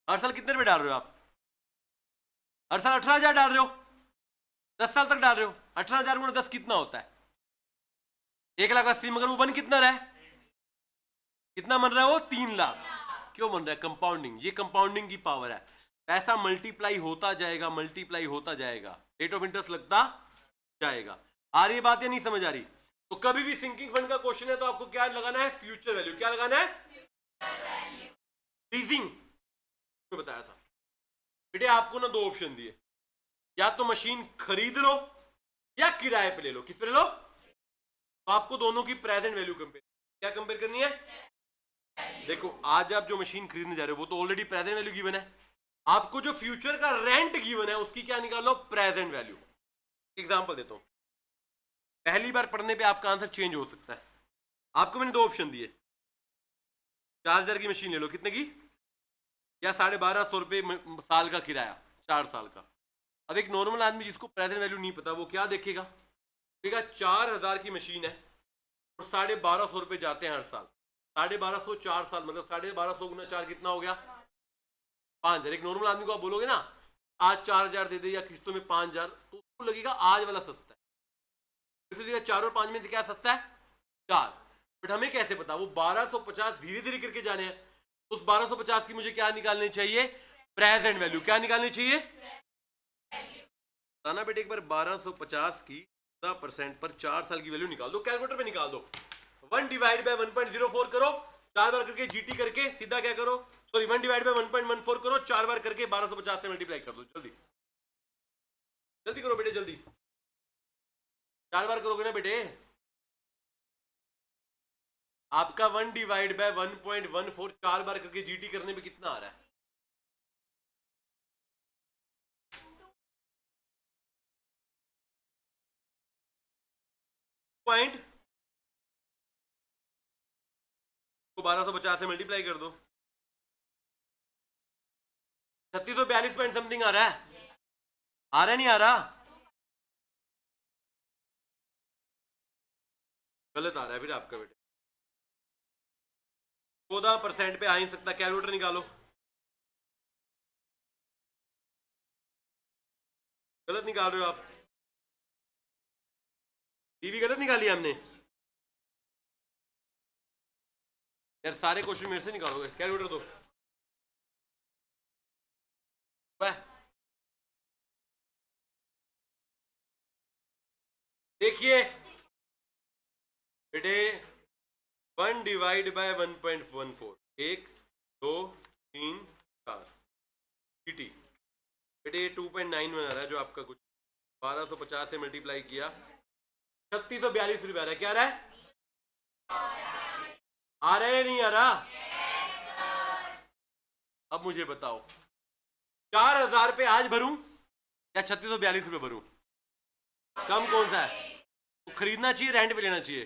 हर साल कितने रुपए डाल रहे हो आप? हर साल 18,000 डाल रहे हो, 10 साल तक डाल रहे हो। 18,000 गुणा 10 कितना होता है, 1,80,000। मगर वो बन कितना रहा है, कितना बन रहा है वो, 3 लाख। क्यों बन रहा है, कंपाउंडिंग। ये कंपाउंडिंग की पावर है, पैसा मल्टीप्लाई होता जाएगा, मल्टीप्लाई होता जाएगा, रेट ऑफ इंटरेस्ट लगता जाएगा। आ रही बात या नहीं समझ आ रही? तो कभी भी सिंकिंग फंड का क्वेश्चन है तो आपको क्या लगाना है, फ्यूचर वैल्यू। क्या लगाना है, लीजिंग में बताया था बेटे, आपको ना 2 ऑप्शन दिए, या तो मशीन खरीद लो या किराए पे ले लो। किस पे ले लो? तो आपको दोनों की प्रेजेंट वैल्यू कंपेयर, क्या कंपेयर करनी है। देखो आज आप जो मशीन खरीदने जा रहे हो वो तो ऑलरेडी प्रेजेंट वैल्यू गिवन है, आपको जो फ्यूचर का रेंट गिवन है उसकी क्या निकालो, प्रेजेंट वैल्यू। एग्जांपल देता हूं, पहली बार पढ़ने पे आपका आंसर चेंज हो सकता है। आपको मैंने 2 ऑप्शन दिए, 4,000 की मशीन ले लो, कितने की, या 1,250 रुपए साल का किराया, 4 साल का। अब एक नॉर्मल आदमी जिसको प्रेजेंट वैल्यू नहीं पता वो क्या देखेगा, देखा 4,000 की मशीन है और 1,250 रुपए जाते हैं हर साल। 1,250 4 साल मतलब 1,250 गुना 4 कितना हो गया, 5,000। एक नॉर्मल आदमी को आप बोलोगे ना आज 4,000 दे दे या किस्तों में 5,000, तो उसको लगेगा आज वाला सस्ता है। इसलिए 4 और 5 में से क्या सस्ता है, 4। बट हमें कैसे पता, वो 1,250 धीरे धीरे करके जाने हैं। उस 1,250 की मुझे क्या निकालनी चाहिए, प्रेजेंट वैल्यू। क्या निकालनी चाहिए, ना बेटे एक बार 1,250 की 10% पर 4 साल की वैल्यू निकाल दो, कैलकुलेटर पे निकाल दो। 1 डिवाइड बाय 1.04 करो, 4 बार करके जीटी करके सीधा क्या करो, सॉरी 1 डिवाइड बाय 1.14 करो, 4 बार करके 1,250 से मल्टीप्लाई कर दो। जल्दी जल्दी करो बेटे, जल्दी 4 बार करोगे ना बेटे। आपका 1 डिवाइड बाय 1.14 4 बार करके जीटी करने में कितना आ रहा है, पॉइंट को 1,250 से मल्टीप्लाई कर दो, 3642 पॉइंट समथिंग आ रहा है। आ रहा है नहीं आ रहा, गलत आ रहा है फिर आपका बेटे, 14% पे आ ही सकता। कैलकुलेटर निकालो, गलत निकाल रहे हो आप, टीवी गलत निकाली हमने यार। सारे क्वेश्चन मेरे से निकालोगे, कैलकुलेटर दो। देखिए बेटे 1 डिवाइड बाय 1.14, 1 2 3 4 जीटी बेटे, ये 2.9 बना रहा है जो आपका कुछ 1,250 से मल्टीप्लाई किया 3,642 रुपये आ रहा है। क्या आ रहा है, आ रहा है नहीं आ रहा? अब मुझे बताओ 4,000 पे आज भरूं या 3,642 रुपये भरूं, कम कौन सा है, तो खरीदना चाहिए रेंट पे लेना चाहिए।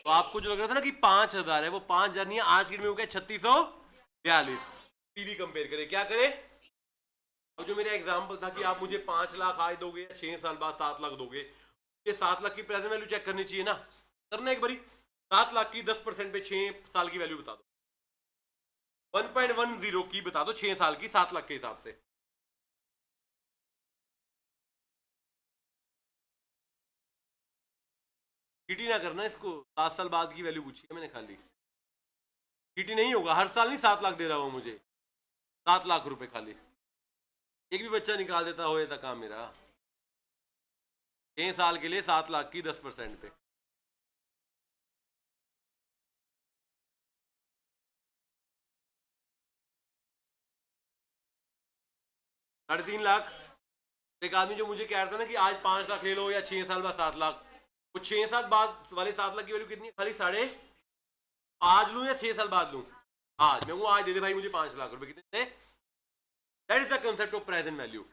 तो आपको जो लग रहा था ना कि 5,000 है, वो 5,000 नहीं है, आज की डेट में हो गया 3,642। टीवी कंपेयर करें, क्या करें। अब जो मेरा एग्जांपल था कि आप मुझे 5 लाख आज दोगे या 6 साल बाद 7 लाख दोगे, ये 7 लाख की प्रेजेंट वैल्यू चेक करनी चाहिए ना, करना एक बारी। 7 लाख की 10% पे 6 साल की वैल्यू बता दो, 1.10 की बता दो 6 साल की 7 लाख के हिसाब से। जीटी ना करना इसको, 7 साल बाद की वैल्यू पूछी है मैंने खाली, जीटी नहीं होगा। हर साल नहीं 7 लाख दे रहा हूं मुझे, 7 लाख रुपए खाली। एक भी बच्चा निकाल देता हो था काम मेरा। 6 साल के लिए 7 लाख की 10% पे 3.5 लाख। एक आदमी जो मुझे कह रहा था ना कि आज 5 लाख ले लो या 6 साल बाद 7 लाख, वो 6 साल बाद वाले 7 लाख की वैल्यू कितनी है? खाली साढ़े, आज लूं या 6 साल बाद लूं? आज। मैं वो आज दे दे भाई मुझे 5 लाख रुपए, कितने? That is the concept of present value.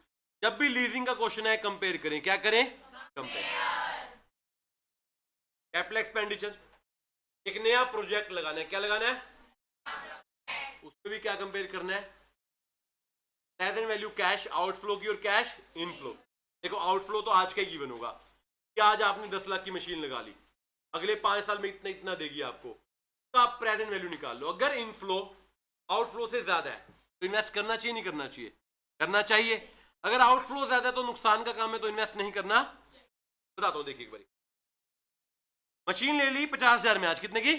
जब भी लीजिंग का क्वेश्चन है कंपेयर करें, क्या करें? कंपेयर। कैपिटल एक्सपेंडिचर, एक नया प्रोजेक्ट लगाना है, क्या लगाना है? उसमें भी क्या कंपेयर करना है? प्रेजेंट वैल्यू कैश आउटफ्लो की और कैश इनफ्लो। देखो आउटफ्लो तो आज का ही गिवन होगा कि आज आपने 10 लाख की मशीन लगा ली, अगले 5 साल में इतना इतना देगी आपको, तो आप प्रेजेंट वैल्यू निकाल लो। अगर इनफ्लो आउटफ्लो से ज्यादा है तो इन्वेस्ट करना चाहिए, नहीं करना चाहिए? करना चाहिए। अगर आउटफ्लो ज्यादा है तो नुकसान का काम है, तो इन्वेस्ट नहीं करना। बताता हूं, देखिए एक बार। मशीन ले ली 50,000 में, आज कितने की?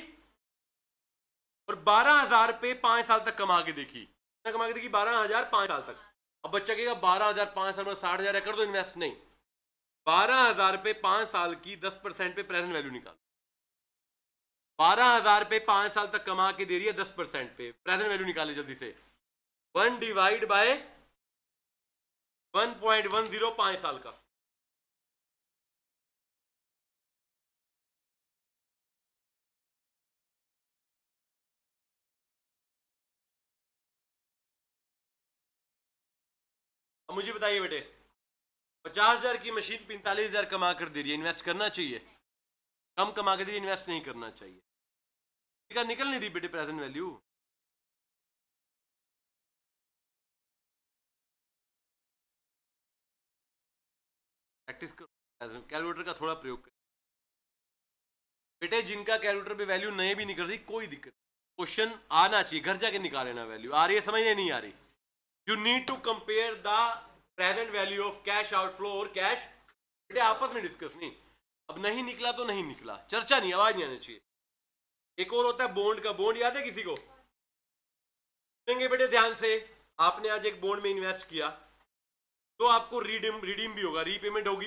और 12,000 पे 5 साल तक कमा के देखी, कितना कमा के देखी? 12,000 5 साल तक। अब बच्चा कहेगा 12,000 5 साल में 60,000 कर दो इन्वेस्ट, नहीं। 12,000 पे 5 साल की 10% पे प्रेजेंट वैल्यू निकाल। 12,000 पे 5 साल तक कमा के दे रही है 10% पे, प्रेजेंट वैल्यू निकाले जल्दी से। 1 डिवाइड बाय 1.10, 5 साल का। अब मुझे बताइए बेटे, 50,000 की मशीन 45,000 कमा कर दे रही है, इन्वेस्ट करना चाहिए? कम कमा के दे रही है, इन्वेस्ट नहीं करना चाहिए। ठीक है, निकल नहीं रही बेटे प्रेजेंट वैल्यू। प्रैक्टिस करो, कैलकुलेटर का थोड़ा प्रयोग करो बेटे। जिनका कैलकुलेटर पे वैल्यू नहीं भी निकल रही, कोई दिक्कत, क्वेश्चन आना चाहिए, घर जाके निकाल लेना वैल्यू। आ रही है समझ, नहीं आ रही? You need to compare the present value of cash outflow और कैश। बेटे आपस में डिस्कस नहीं, अब नहीं निकला तो नहीं निकला, चर्चा नहीं, आवाज नहीं आनी चाहिए। एक और होता है बॉन्ड का। बॉन्ड याद है किसी को? सुनेंगे बेटे ध्यान से। आपने आज एक बॉन्ड में इन्वेस्ट किया तो आपको रिडीम भी होगा, रीपेमेंट होगी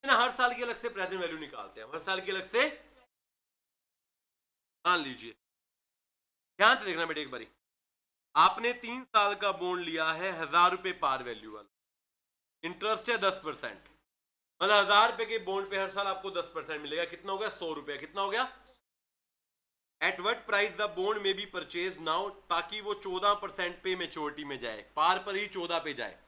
ना। हर साल की अलग से प्रेजेंट वैल्यू निकालते हैं, हर साल की अलग से। मान लीजिए, ध्यान से देखना बेटे एक बारी। आपने 3 साल का बॉन्ड लिया है 1,000 रुपए पार वैल्यू वाला, इंटरेस्ट है 10%, मतलब 1,000 रुपए के बॉन्ड पे हर साल आपको 10% मिलेगा। कितना हो गया? 100 रुपए। कितना हो गया? At what price the bond में बी परचेज नाउ, ताकि वो 14% पे मेच्योरिटी में जाए, पार पर ही 14 पे जाए।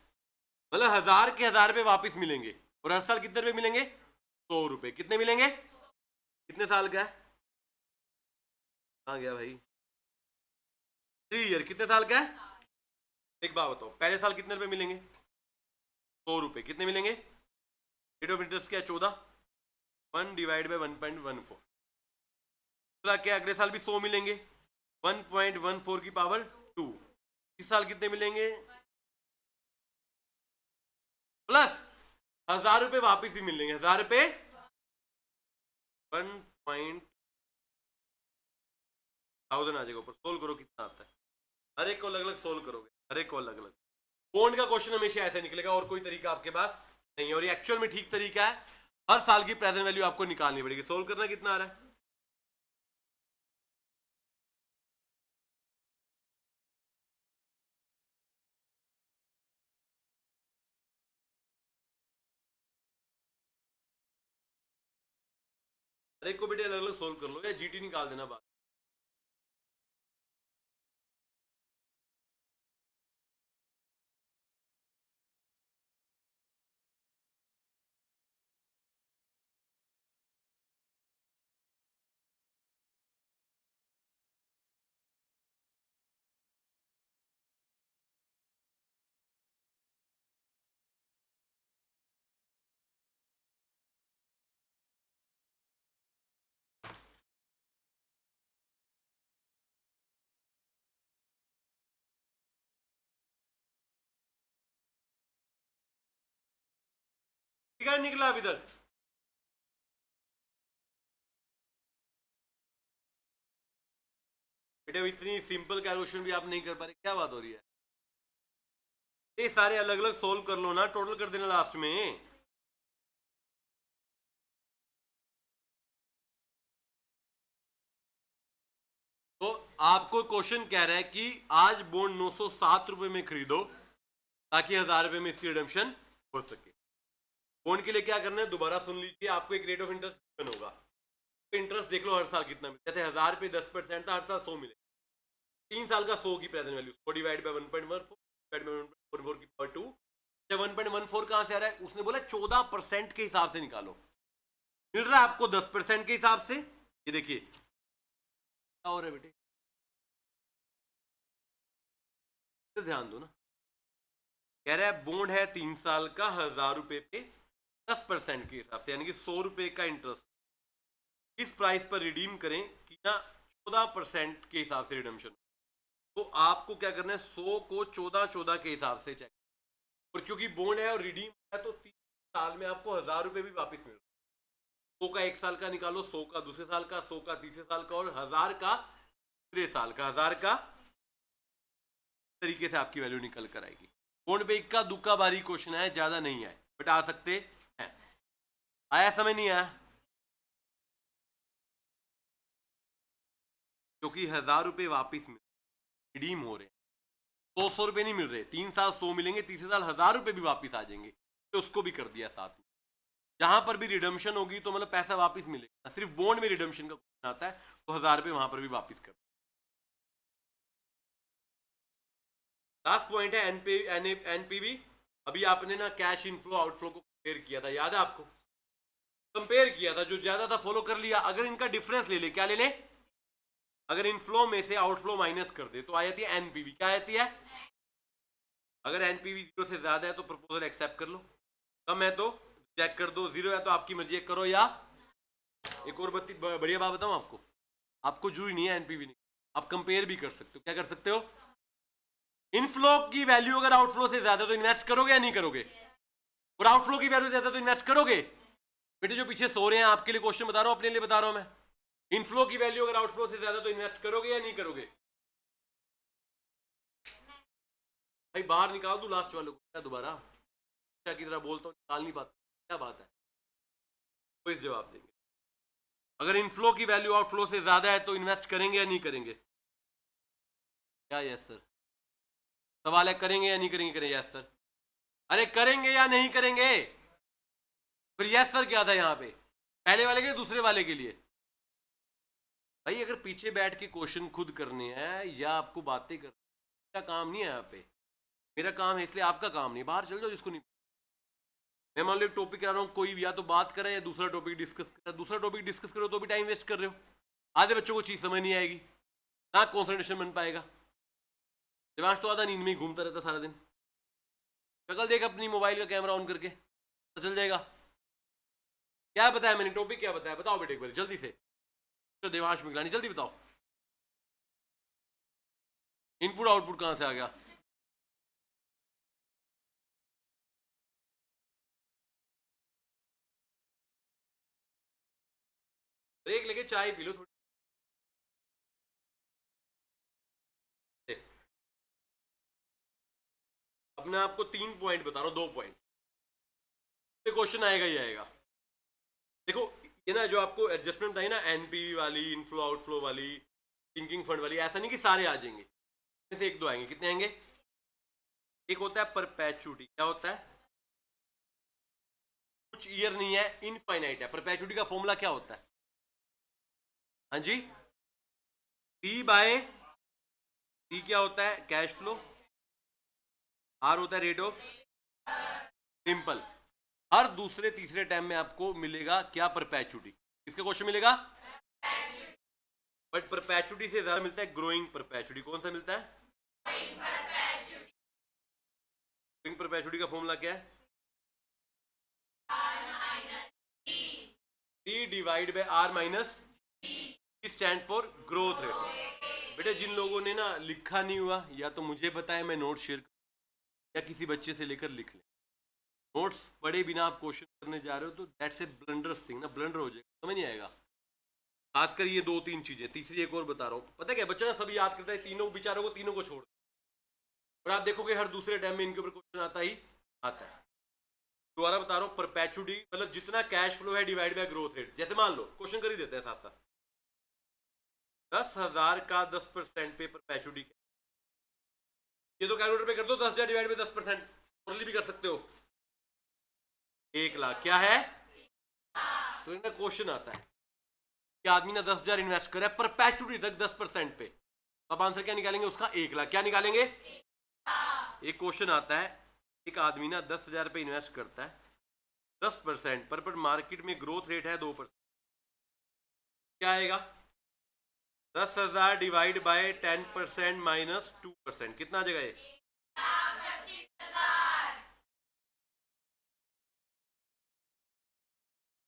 मतलब 1,000 के 1,000 रुपए वापिस मिलेंगे, और हर साल कितने रुपए मिलेंगे? 100 रुपए। कितने मिलेंगे? कितने साल का है? कहाँ गया भाई? 3 ईयर। कितने साल का है? एक बात बताओ, पहले साल कितने रुपए मिलेंगे? 100 रुपए। कितने मिलेंगे? रेट ऑफ इंटरेस्ट क्या है? 14। 1 डिवाइड बाई 1.14। क्या अगले साल भी 100 मिलेंगे, 1.14 की पावर 2। इस साल कितने मिलेंगे? प्लस 1,000 रुपए वापिस भी मिलेंगे। 1,000 रुपए 1.1000 आ जाएगा ऊपर। सोल्व करो कितना आता है, हर एक को अलग अलग सोल्व करोगे, हर एक को अलग अलग। बॉन्ड का क्वेश्चन हमेशा ऐसे निकलेगा, और कोई तरीका आपके पास नहीं है। और ये एक्चुअल में ठीक तरीका है, हर साल की प्रेजेंट वैल्यू आपको निकालनी पड़ेगी। सोल्व करना कितना आ रहा है? हर एक को बेटे अलग अलग सोल्व कर लो, या जीटी निकाल देना बात। ठीक है, निकला अभी तक? बेटे इतनी सिंपल कैलकुलेशन भी आप नहीं कर पा रहे, क्या बात हो रही है? ये सारे अलग अलग सोल्व कर लो ना, टोटल कर देना लास्ट में। तो आपको क्वेश्चन कह रहा है कि आज बॉन्ड 907 रुपए में खरीदो, ताकि 1000 रुपए में इसकी रिडम्पशन हो सके। बॉन्ड के लिए क्या करना है, दोबारा सुन लीजिए, आपको एक रेट ऑफ इंटरेस्ट गिवन होगा, तो इंटरेस्ट देख लो हर साल कितना मिले, जैसे 1000 पे 10% था, हर साल 100 मिले, 3 साल का 100 की present value, 100 divide by 1.14 divide by 1.44 की पावर 2, 1.14 कहां से आ रहा है, उसने बोला 14% के हिसाब से निकालो, मिल रहा है आपको 10% के हिसाब से। ये देखिए क्या हो रहा है बेटे, ध्यान दो ना, कह रहा है बॉन्ड है 3 साल का, 1000 रुपए पे 10% के हिसाब से, यानी कि 100 रुपए का इंटरेस्ट, इस प्राइस पर रिडीम करें कि ना 14% के हिसाब से रिडम्पशन, तो आपको क्या करना है, 100 को 14 के हिसाब से चेक, और क्योंकि बॉन्ड है और रिडीम है तो 3 साल में आपको 1000 रुपए भी वापस मिल रहा है। 100 का 1 साल का निकालो, 100 का दूसरे साल का, 100 का तीसरे साल का, और 1000 का तीसरे साल का, 1000 का तरीके से आपकी वैल्यू निकल कर आएगी। बॉन्ड पे इक्का दुक्का बारी क्वेश्चन है, ज्यादा नहीं है, बट आ सकते हैं। आया समझ नहीं आया, क्योंकि 1000 रुपए वापिस मिल रिडीम हो रहे हैं, 100 रुपए नहीं मिल रहे, 3 साल 100 मिलेंगे, तीसरे साल 1000 रुपए भी वापिस आ जाएंगे, तो उसको भी कर दिया साथ में। जहां पर भी रिडम्पशन होगी तो मतलब पैसा वापिस मिलेगा, सिर्फ बॉन्ड में रिडम्पशन का क्वेश्चन आता है तो 1000 रुपए वहां पर भी वापिस कर। लास्ट पॉइंट है एनपीवी। अभी आपने ना कैश इनफ्लो आउटफ्लो को कंपेयर किया था, याद है आपको, कंपेयर किया था, जो ज्यादा था फॉलो कर लिया, अगर इनका डिफरेंस ले ले, क्या ले ले, अगर इनफ्लो में से आउटफ्लो माइनस कर दे तो आ जाती है एनपीवी, क्या आती है, अगर एनपीवी 0 से ज्यादा है तो प्रपोजल एक्सेप्ट कर लो, कम है तो चेक कर दो, 0 है तो आपकी मर्जी करो, या एक और बढ़िया बात बताऊं आपको, आपको जरूरी नहीं है एनपीवी नहीं, आप कंपेयर भी कर सकते हो, क्या कर सकते हो, इनफ्लो की वैल्यू अगर आउटफ्लो से ज्यादा तो इन्वेस्ट करोगे या नहीं करोगे, और आउटफ्लो की वैल्यू ज्यादा तो इन्वेस्ट करोगे। बेटे जो पीछे सो रहे हैं आपके लिए क्वेश्चन बता रहा हूं, अपने लिए बता रहा हूं मैं, इनफ्लो की वैल्यू अगर आउटफ्लो से ज्यादा तो इन्वेस्ट करोगे या नहीं करोगे, भाई बाहर निकाल दू लास्ट वाले को, क्या दोबारा क्या की तरह बोलता हूँ, निकाल नहीं पाता, क्या बात है, तो इस जवाब देंगे, अगर इनफ्लो की वैल्यू आउटफ्लो से ज्यादा है तो इन्वेस्ट करेंगे या नहीं करेंगे, क्या यस सर, सवाल है करेंगे या नहीं करेंगे, करें यस सर, अरे करेंगे या नहीं करेंगे, फिर यस सर क्या था यहाँ पे, पहले वाले के दूसरे वाले के लिए, भाई अगर पीछे बैठ के क्वेश्चन खुद करने हैं या आपको बातें करनी, मेरा काम नहीं है यहाँ पे, मेरा काम है, इसलिए आपका काम नहीं, बाहर चल जाओ जिसको नहीं, मैं मान लो एक टॉपिक करा रहा हूँ, कोई भी या तो बात करे या दूसरा टॉपिक डिस्कस करे, दूसरा टॉपिक डिस्कस करो तो भी टाइम वेस्ट कर रहे हो, आधे बच्चों को चीज समझ नहीं आएगी, ना कॉन्सेंट्रेशन बन पाएगा, दिमाग तो आधा नींद में ही घूमता रहता सारा दिन, शक्ल देख अपनी मोबाइल का कैमरा ऑन करके तो चल जाएगा, क्या बताया मैंने, टॉपिक क्या बताया, बताओ बेटे एक बार जल्दी से, तो देवांश मिगलानी जल्दी बताओ, इनपुट आउटपुट कहां से आ गया, ब्रेक लेके चाय पी लो थोड़ी, अब मैं आपको 3 पॉइंट बता रहा हूँ, 2 पॉइंट क्वेश्चन आएगा ही आएगा, देखो ये ना जो आपको एडजस्टमेंट बताई ना, एनपीवी वाली, इनफ्लो आउटफ्लो वाली, थिंकिंग फंड वाली, ऐसा नहीं कि सारे आ जाएंगे, इसमें से 1-2 आएंगे, कितने आएंगे, एक होता है परपेचुटी, क्या होता है, कुछ ईयर नहीं है, इनफाइनाइट है, परपेचुटी का फॉर्मूला क्या होता है, हाँ जी, सी बाय सी क्या होता है, कैश फ्लो, आर होता है रेट ऑफ, सिंपल, हर दूसरे तीसरे टाइम में आपको मिलेगा क्या, परपेचुटी, किसका क्वेश्चन मिलेगा, बट परपेचुटी से ज्यादा मिलता है ग्रोइंग परपेचुटी, कौन सा मिलता है, ग्रोइंग परपेचुटी का फॉर्मूला क्या है, C divide by R minus, stand for growth rate. बेटे जिन लोगों ने ना लिखा नहीं हुआ, या तो मुझे बताए मैं नोट शेयर या किसी बच्चे से लेकर लिख ले, नोट्स पढ़े बिना आप क्वेश्चन करने जा रहे हो तो दैट्स ए ब्लंडरस थिंग ना, ब्लंडर हो जाएगा, समझ नहीं आएगा, खासकर ये 2-3 चीजें, तीसरी एक और बता रहा हूँ, पता क्या बच्चा ना सभी याद करता है, तीनों बेचारों को, तीनों को छोड़, और आप देखोगे हर दूसरे टाइम में इनके ऊपर क्वेश्चन आता ही आता है, दोबारा बता रहा हूँ, परपेचुटी मतलब जितना कैश फ्लो है डिवाइड बाय ग्रोथ रेट, जैसे मान लो क्वेश्चन कर ही देते हैं साथ साथ, 10,000 का 10% पे परपेचुटी ये तो कैलकुलेटर पे कर दो, 10,000 डिवाइड बाई 10%, ओरली भी कर सकते हो। 1 लाख क्या है? तो इनका क्वेश्चन आता है कि आदमी ने 10,000 इन्वेस्ट करा परपेचुटी तक 10% पे, अब आंसर क्या निकालेंगे उसका? 1 लाख। क्या निकालेंगे? एक क्वेश्चन आता है, एक आदमी ना 10,000 पे इन्वेस्ट करता है 10% पर मार्केट में ग्रोथ रेट है 2%, क्या आएगा? 10,000 डिवाइड बाय 10% माइनस 2%, कितना आ जाएगा ये?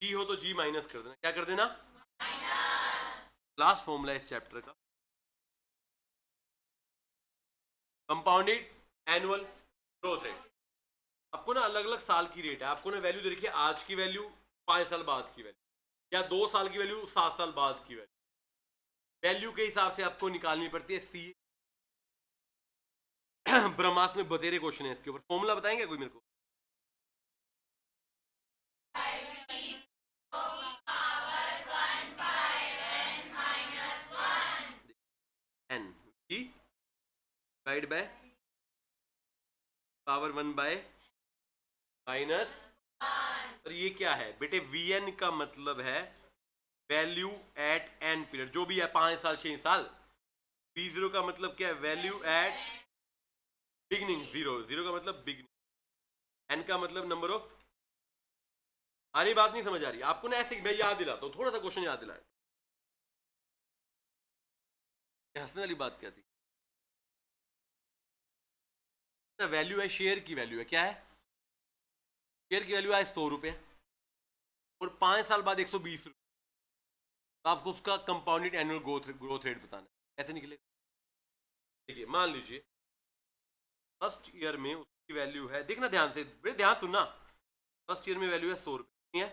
जी हो तो जी माइनस कर देना, क्या कर देना? लास्ट फॉर्मूला इस चैप्टर का, कंपाउंडेड एनुअल ग्रोथ रेट। आपको ना अलग अलग साल की रेट है, आपको ना वैल्यू दे रखी है, आज की वैल्यू, 5 साल बाद की वैल्यू, या 2 साल की वैल्यू, 7 साल बाद की वैल्यू के हिसाब से आपको निकालनी पड़ती है। सी ब्रह्मास्त्र में बतेरे क्वेश्चन है इसके ऊपर, फॉर्मूला बताएंगे कोई मेरे को? N V divide by power 1 by minus, sir ये क्या है बेटे? वीएन का मतलब है वैल्यू एट एन पीरियड, जो भी है 5 साल 6 साल। V0 का मतलब क्या है? वैल्यू एट बिगनिंग, जीरो का मतलब बिगनिंग, एन का मतलब नंबर ऑफ। सारी बात नहीं समझ आ रही आपको ना? ऐसे मैं याद दिलाता हूँ, थोड़ा सा क्वेश्चन याद दिलाए। हंसने वाली बात क्या थी? वैल्यू है, शेयर की वैल्यू है, क्या है? शेयर की वैल्यू है 100 रुपये और 5 साल बाद 120 रुपये, तो आपको उसका कंपाउंडेड एनुअल ग्रोथ रेट बताना है, ऐसे निकलेगा। देखिए मान लीजिए फर्स्ट ईयर में उसकी वैल्यू है, देखना ध्यान से, बड़े ध्यान सुनना, फर्स्ट ईयर में वैल्यू है 100 रुपये है,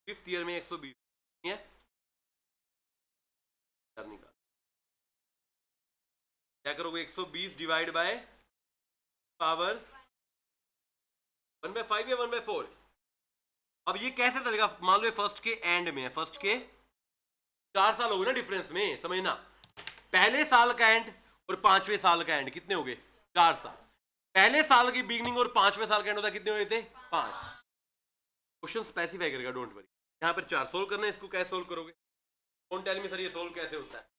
फिफ्थ ईयर में 120 है, निकाल क्या करोगे? 120 डिवाइड बाय पावर 1/5 या 1/4। अब ये कैसे चलेगा? मान लो फर्स्ट के एंड में है, फर्स्ट के 4 साल हो गए ना डिफरेंस में, समझना। पहले साल का एंड और 5वें साल का एंड कितने हो गए? 4 साल। पहले साल की बिगनिंग और 5वें साल का एंड होता कितने हुए थे? 5। क्वेश्चन स्पेसिफाई करेगा, डोंट वरी। यहाँ पर 4 सोल्व करना है, इसको कैसे सोल्व करोगे? डोंट टेल मी सर ये सोल्व कैसे होता है।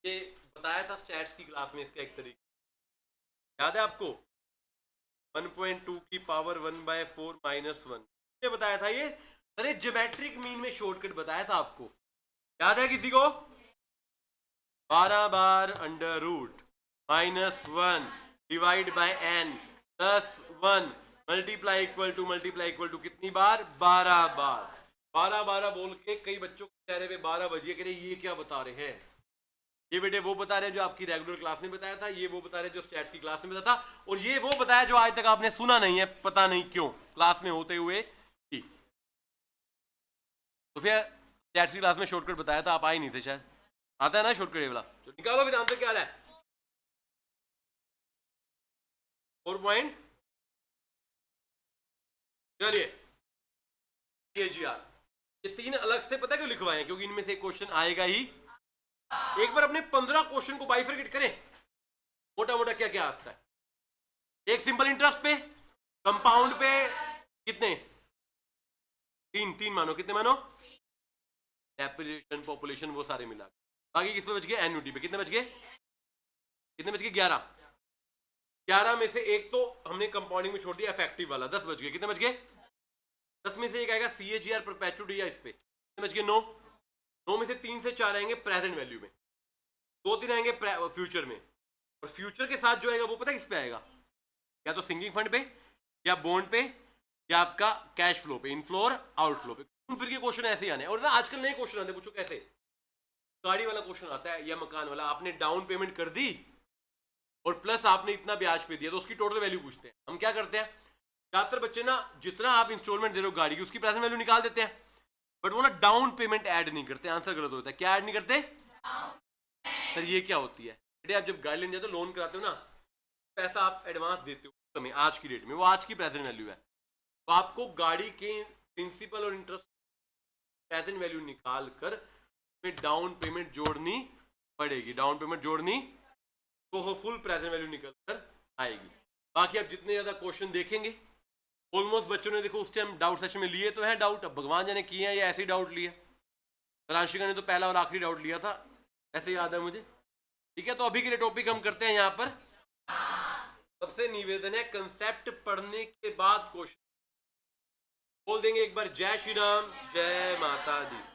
ये बताया था स्टैट्स की क्लास में, इसका एक तरीका याद है आपको? 1.2 की पावर 1/4 माइनस 1, ये बताया था ये। अरे ज्योमेट्रिक मीन में शॉर्टकट बताया था आपको, याद है किसी को? 12 बार under root minus 1 divide by N plus 1 multiply equal to कितनी बार? 12 बार। 12 बोल के कई बच्चों के चेहरे पे 12 बजिए, कह रहे ये क्या बता रहे हैं? ये बेटे वो बता रहे हैं जो आपकी रेगुलर क्लास में बताया था, ये वो बता रहे हैं जो स्टैट्स की क्लास में बताया था, और ये वो बताया जो आज तक आपने सुना नहीं है, पता नहीं क्यों क्लास में होते हुए ही। तो फिर स्टैट्स की क्लास में शॉर्टकट बताया था, आप आए नहीं थे शायद। आता है ना शॉर्टकट ये वाला? तो निकालो फिर आंसर क्या आ रहा है? 4 पॉइंट, चलिए ये 3 अलग से पता क्यों लिखवाए हैं? क्योंकि इनमें से क्वेश्चन आएगा ही। एक बार अपने 15 क्वेश्चन को बाइफरकेट करें, मोटा मोटा क्या क्या आता है। एक सिंपल इंटरेस्ट पे, कंपाउंड पे कितने? 3 मानो, कितने मानो? डेप्रिसिएशन, पॉपुलेशन, वो सारे मिला। बाकी किस पे बच गए? एन्युटी पे। कितने बच गए? 11। 11 में से एक तो हमने कंपाउंडिंग में छोड़ दिया, इफेक्टिव वाला, 10 बच गए। कितने बच गए? 10 में से एक आएगा CAGR परपेचुटी, इस पे कितने बच गए? 9 में से 3 से 4 आएंगे प्रेजेंट वैल्यू में, 2-3 आएंगे फ्यूचर में, और फ्यूचर के साथ जो आएगा वो पता किस पे आएगा? या तो सिंकिंग फंड पे, या बॉन्ड पे, या आपका कैश फ्लो पे, इनफ्लो और आउटफ्लो पे। फिर के क्वेश्चन ऐसे ही आने, और ना आजकल नए क्वेश्चन आते हैं, पूछो कैसे? गाड़ी वाला क्वेश्चन आता है या मकान वाला, आपने डाउन पेमेंट कर दी और प्लस आपने इतना ब्याज पे दिया, तो उसकी टोटल वैल्यू पूछते हैं। हम क्या करते हैं, ज्यादातर बच्चे ना जितना आप इंस्टॉलमेंट दे रहे हो गाड़ी की, उसकी प्रेजेंट वैल्यू निकाल देते हैं, बट वो ना डाउन पेमेंट ऐड नहीं करते। आंसर गलत होता है। क्या ऐड नहीं करते? सर ये क्या होती है बेटे? आप जब गाड़ी लेने जाते हो, लोन कराते हो ना, पैसा आप एडवांस देते हो समय, आज की डेट में वो आज की प्रेजेंट वैल्यू है, तो आपको गाड़ी के प्रिंसिपल और इंटरेस्ट प्रेजेंट वैल्यू निकाल कर डाउन पेमेंट जोड़नी पड़ेगी। डाउन पेमेंट जोड़नी तो वो फुल प्रेजेंट वैल्यू निकल कर आएगी। बाकी आप जितने ज्यादा क्वेश्चन देखेंगे, ऑलमोस्ट बच्चों ने देखो उस टाइम डाउट सेशन में लिए तो है डाउट, अब भगवान जाने किए हैं या ऐसे ही डाउट लिए। राशिका ने तो पहला और आखिरी डाउट लिया था, ऐसे याद है मुझे। ठीक है, तो अभी के लिए टॉपिक हम करते हैं यहाँ पर। सबसे निवेदन है कंसेप्ट पढ़ने के बाद क्वेश्चन बोल देंगे एक बार। जय श्री राम, जय माता दी।